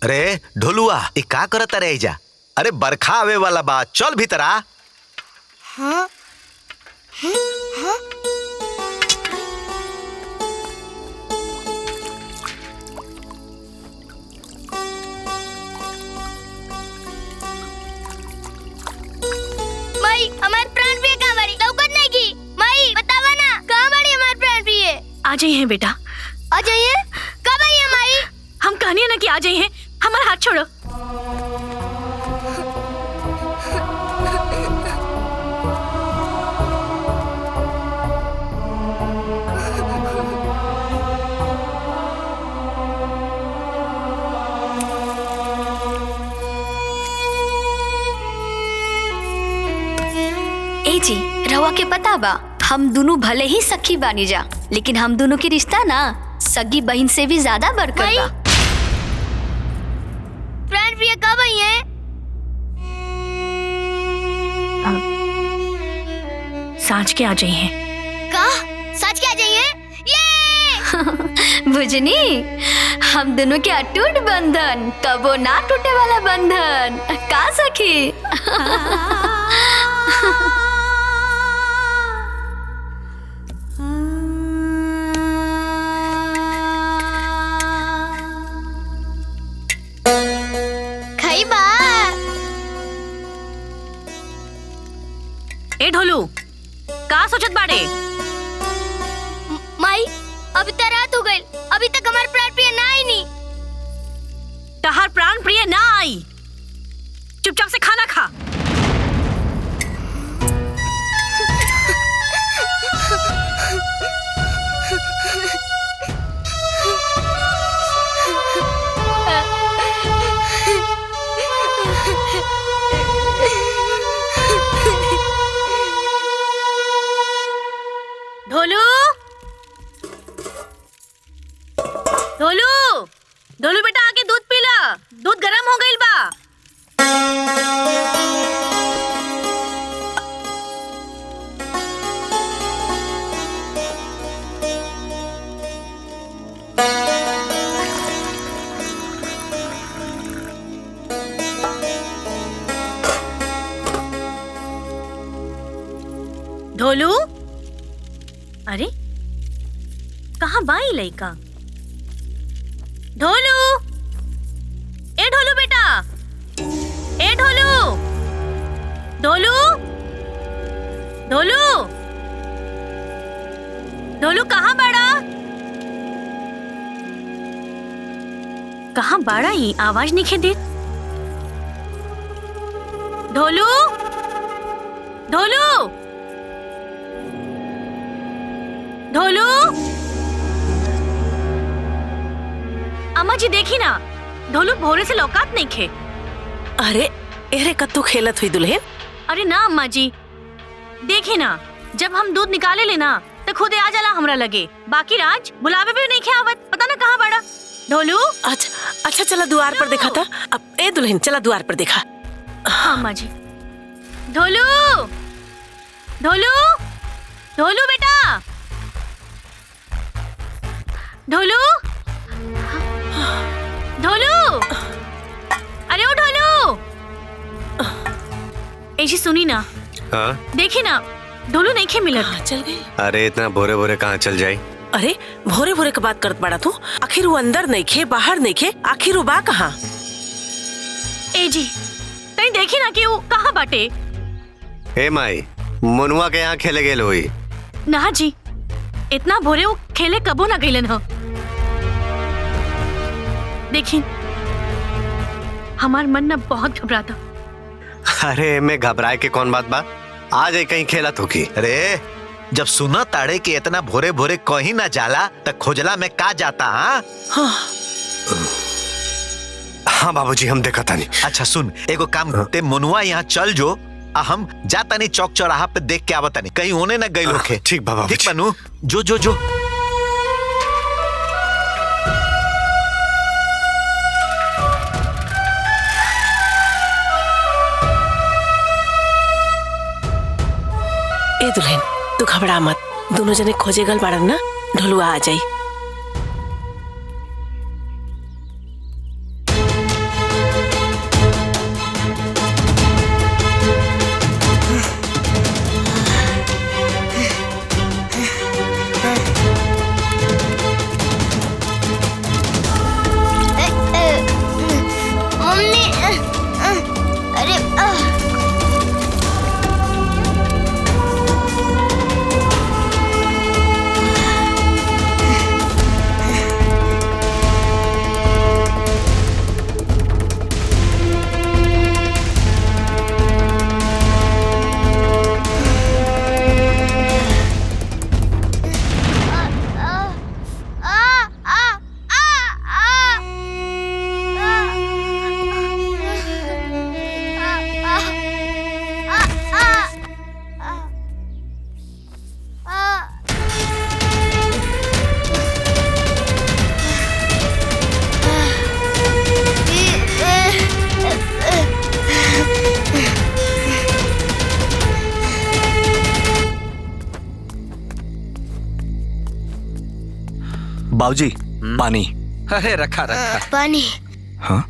अरे ढोलुआ ई का करत रे जा? अरे बरखा आवे वाला बा, चल भीतर आ। हाँ हाँ माई हमार प्राण प्रिय कहाँ बाड़ी? लौकत नहीं की माई बतावा ना कहाँ बाड़ी हमार प्राण प्रिय? आ जाइए बेटा, आ जाइए। कब आई है माई? हम कहनी है ना कि आ जाइए। हमारा हाथ छोड़ो। ए जी रवा के पता बा हम दोनों भले ही सखी बानी जा, लेकिन हम दोनों की रिश्ता ना सगी बहन से भी ज्यादा बढ़कर बा। प्राण प्रिय कब आई है? सांझ के आ जाइए। कहा सच क्या जाइए? ये भुजनी हम दोनों के अटूट बंधन, कबो ना टूटे वाला बंधन का सखी। खाई बा। ए ढोलू का सोचत बाड़े? माई अभी तक रात हो गई, अभी तक हमारे प्राण प्रिय ना आई नहीं। तहार प्राण प्रिय ना आई, चुपचाप से खाना खा। ढोलू ढोलू ढोलू बेटा आके दूध पी ला, दूध गरम हो गईल बा। ढोलू अरे कहाँ बाई लइका? ढोलू ए ढोलू बेटा, ए ढोलू ढोलू ढोलू ढोलू कहाँ बाड़ा? कहाँ बाड़ा? ये आवाज नहीं खे देत। ढोलू ढोलू ढोलू अम्मा जी देखी ना, ढोलू भोरे से लौकात नहीं खे। अरे एरे कत्तू खेलत हुई दुल्हन? अरे ना अम्मा जी, देखी ना जब हम दूध निकाले लेना तो खुद आ जाला हमरा लगे, बाकी राज बुलावे भी नहीं खे आवत, पता ना कहाँ बड़ा। ढोलू अच्छा चला द्वार पर देखा था। अब ए दुल्हन चला द्वार पर देखा। हाँ अम्मा जी। ढोलू ढोलू ढोलू बेटा, ढोलू ढोलू अरे ओ ढोलू, ऐसी सुनी ना। हाँ? देखी ना ढोलू नहीं खे मिलत। चल गई। अरे इतना भोरे भोरे कहाँ चल जाई? अरे भोरे भोरे की बात करत बड़ा तू? आखिर वो अंदर नहीं खे, बाहर नहीं खे, आखिर वो बा कहाँ? ए जी तई देखी ना कि वो कहाँ बाटे। हे माई, मनुआ के यहाँ खेले गेल हुई? ना जी, इतना भोरे वो खेले कबो ना गईलन हो। देखी हमार मन ना बहुत घबराता। अरे मैं घबराए के कौन बात बा, आ जाए कहीं खेला तो की। अरे जब सुना ताड़े कि इतना भोरे भोरे कहीं ना जाला तो खोजला में का जाता? हाँ बाबूजी हम देखा था नहीं। अच्छा सुन, एगो काम करते, मनुआ यहाँ चल जो, हम जाता नहीं चौक चौराहा पे देख के आवता नहीं, कहीं होने न गई लोग। ठीक बाबा, ठीक बनू, जो जो जो। ए दुल्हन तू घबरा मत, दोनों जने खोजे गल बाड़न ना, ढोलुआ आ जाई। बाबूजी पानी। अरे रखा रखा। पानी। हाँ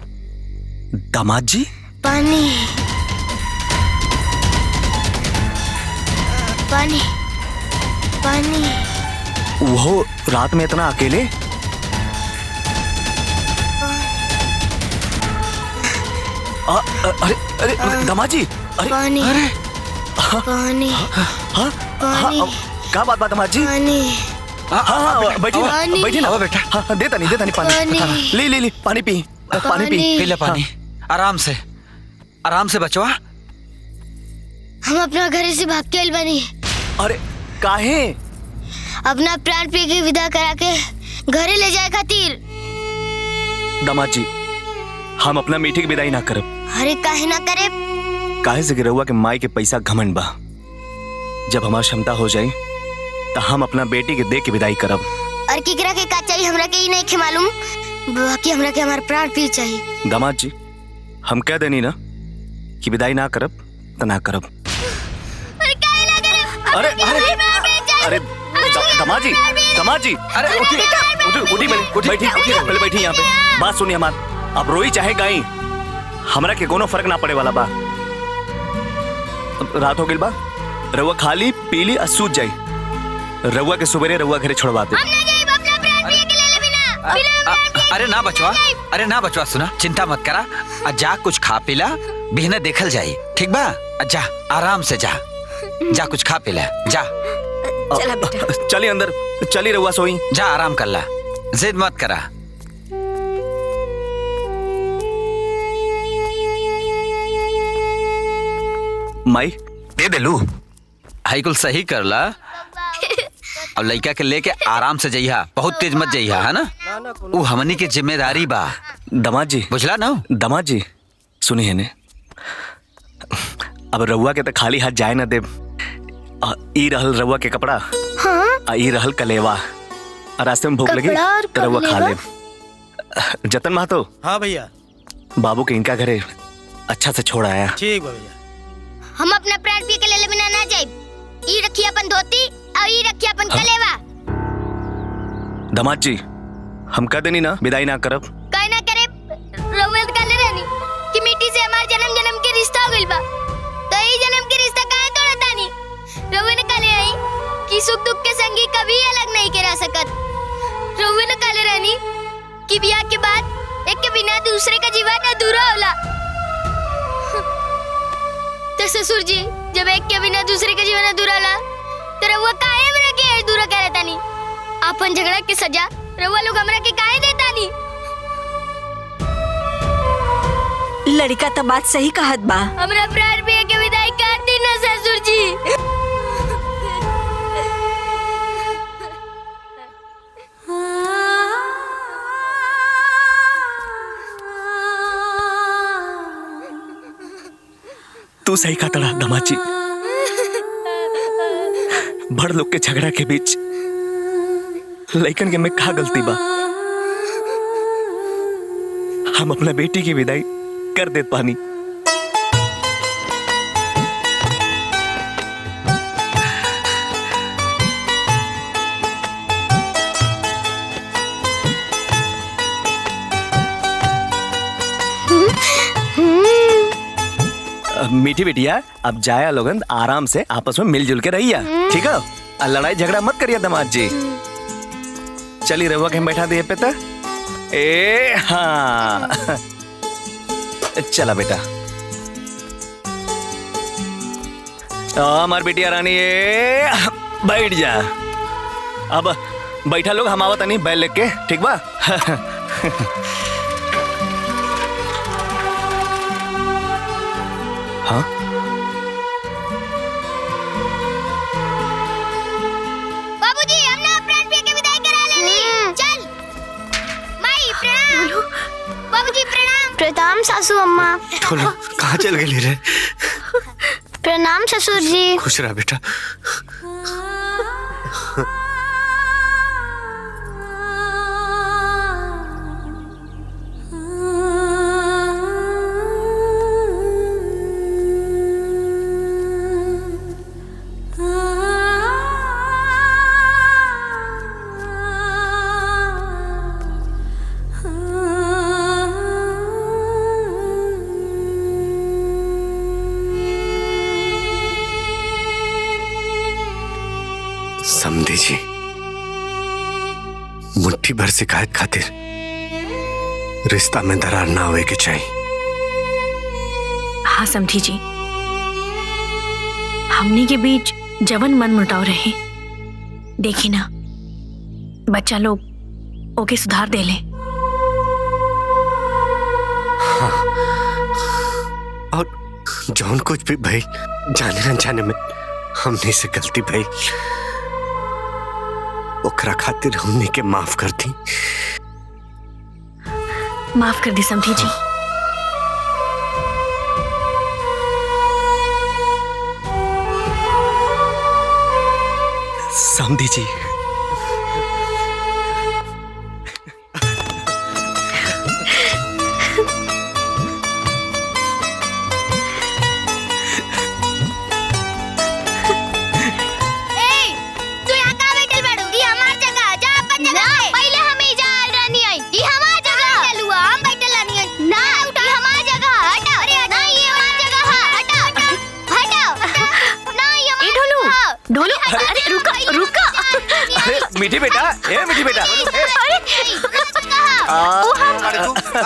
दामाद जी पानी पानी पानी। वो रात में इतना अकेले? अरे अरे दामाद जी अरे पानी। अरे पानी हाँ पानी। क्या बात दामाद जी? पानी। हाँ बैठी ना पानी। बैठी ना बेटा। हाँ देता नहीं पानी। पानी। हाँ, ले पानी पी पानी पी। पी ले पानी। आराम से बचवा। हम अपना घर से भाग के आइल बानी। अरे काहे? अपना प्राण प्रिय के विदा करा के घरे ले जाए खातिर। दामाद जी हम अपना मीठी की विदाई ना करब। अरे काहे ना करे? काहे से गिरहुआ के माई के पैसा घमंड बा। जब हमार क्षमता हो जाई तो हम अपना बेटी के दे के विदाई करब। और केकरा के का चाहिए हमरा के ही नहीं मालूम, बाकी हमरा के हमार प्राण प्रिय चाहिए। दामाद जी हम कह देनी ना कि विदाई ना करब तो ना करब। अरे अरे दामाद जी अरे उठी पहले बैठी यहाँ पे। बात सुनिए हमार, अब रोई चाहे गाई हमरा के कोनो फर्क ना पड़े वाला बा। रात हो गई बा, रउआ खा ली पी ली और सूझ जाई। रउआ के सुबेरे रउआ घरे छोड़वा दे। अरे ना बचवा सुना, चिंता मत करा। जा कुछ खा पीला, बिहने देखल जाई, ठीक बा? जा आराम से जा कुछ खा पीला जा। चला बेटा। चली अंदर चली रउआ सोई। जा आराम कर ला, जिद मत करा। माई दे दे लू। हाई कुल सही कर ला। अब लड़का के लेके आराम से जइहा, बहुत तेज मत जइहा, है ना? वो हमनी के जिम्मेदारी बा। दामाद जी बुझला ना? दामाद जी सुनिए ने, अब रउआ के तो खाली हाथ जाए ना दे। ई रहल रउआ के कपड़ा। हाँ? ई रहल कलेवा। रास्ते में भूख लगी तो रउआ खा ले। जतन महतो। हाँ भैया। बाबू के इनका घरे अच्छा से छोड़ आया। ठीक है भैया। हम अपना प्राण पी के ले बिना ना जाए। ई रखी अपन धोती और ई रखी अपन कलेवा। दामाद जी हम कह देनी ना विदाई ना करब। काहे ना करे? रउआ काले रहनी कि मिट्टी से हमार जन्म के रिश्ता हो गइल बा, तो ई जन्म के रिश्ता काहे तोड़तानी? रउआ ने काले आई कि सुख दुख के संगी कभी अलग नहीं के रह सकत। रउआ ने काले रहनी कि ब्याह के बाद एक के बिना दूसरे का जीवन अधूरा होला। तो ससुर जी जब एक के बिना दूसरे का जीवन अधूरा होला तो रउआ काहे हमरा के अधूरा करतानी? अपन झगड़ा के सजा रउआ लोग हमरा के काहे देतानी? लड़का तो बात सही कहत बा। हमरा प्राण प्रिय के विदाई कर दी ना ससुर जी। तू सही कहा तड़ा दामाद जी। बड़ लोग के झगड़ा के बीच लइकन के में का गलती बा? हम अपना बेटी की विदाई कर देत पानी। मीठी बिटिया अब जाया लोगन आराम से आपस में मिलजुल के रहिया, ठीक है? लड़ाई झगड़ा मत करिए दामाद जी। चली रहुआ के बैठा दिए पे तो ए हाँ चला बेटा। हमार बिटिया रानी ए बैठ जा। अब बैठा लोग, हम आवत नहीं बैल लेके, ठीक बा? हाँ बाबूजी हमने प्राण प्रिय के विदाई करा लेली। चल माई प्रणाम। बाबूजी प्रणाम। प्रणाम सासू अम्मा। कहाँ चल गई रे? प्रणाम ससुर जी। खुश रहा बेटा। मुट्ठी भर शिकायत खातिर रिश्ता में दरार ना होए के चाहिए। हाँ समझी जी, हमनी के बीच जवन मन मुटाव रहे, देखी ना बच्चा लोग ओके सुधार दे ले। हाँ। और जौन कुछ भी भाई जाने न जाने में हमने से गलती भाई, ओकरा खातिर हमने के माफ कर दी। माफ कर दी समझी जी। समझी जी, मीठी बेटा, ए मीठी बेटा,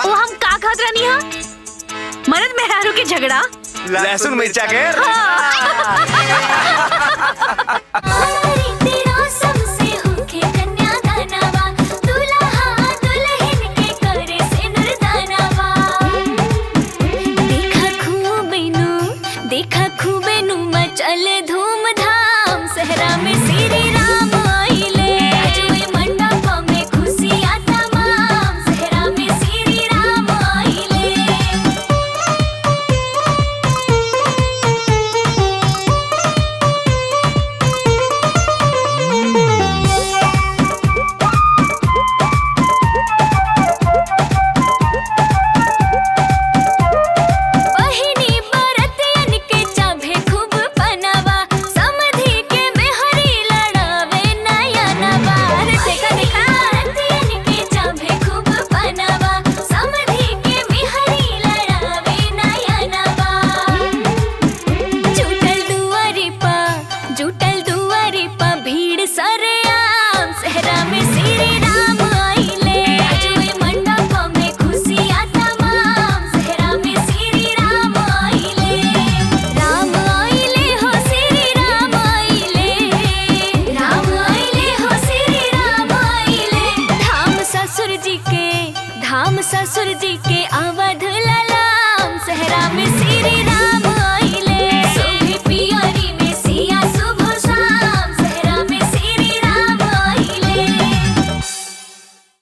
वो हम का खात रहनी हा? मरद मेहरारू के झगड़ा, लहसुन मिर्चा के।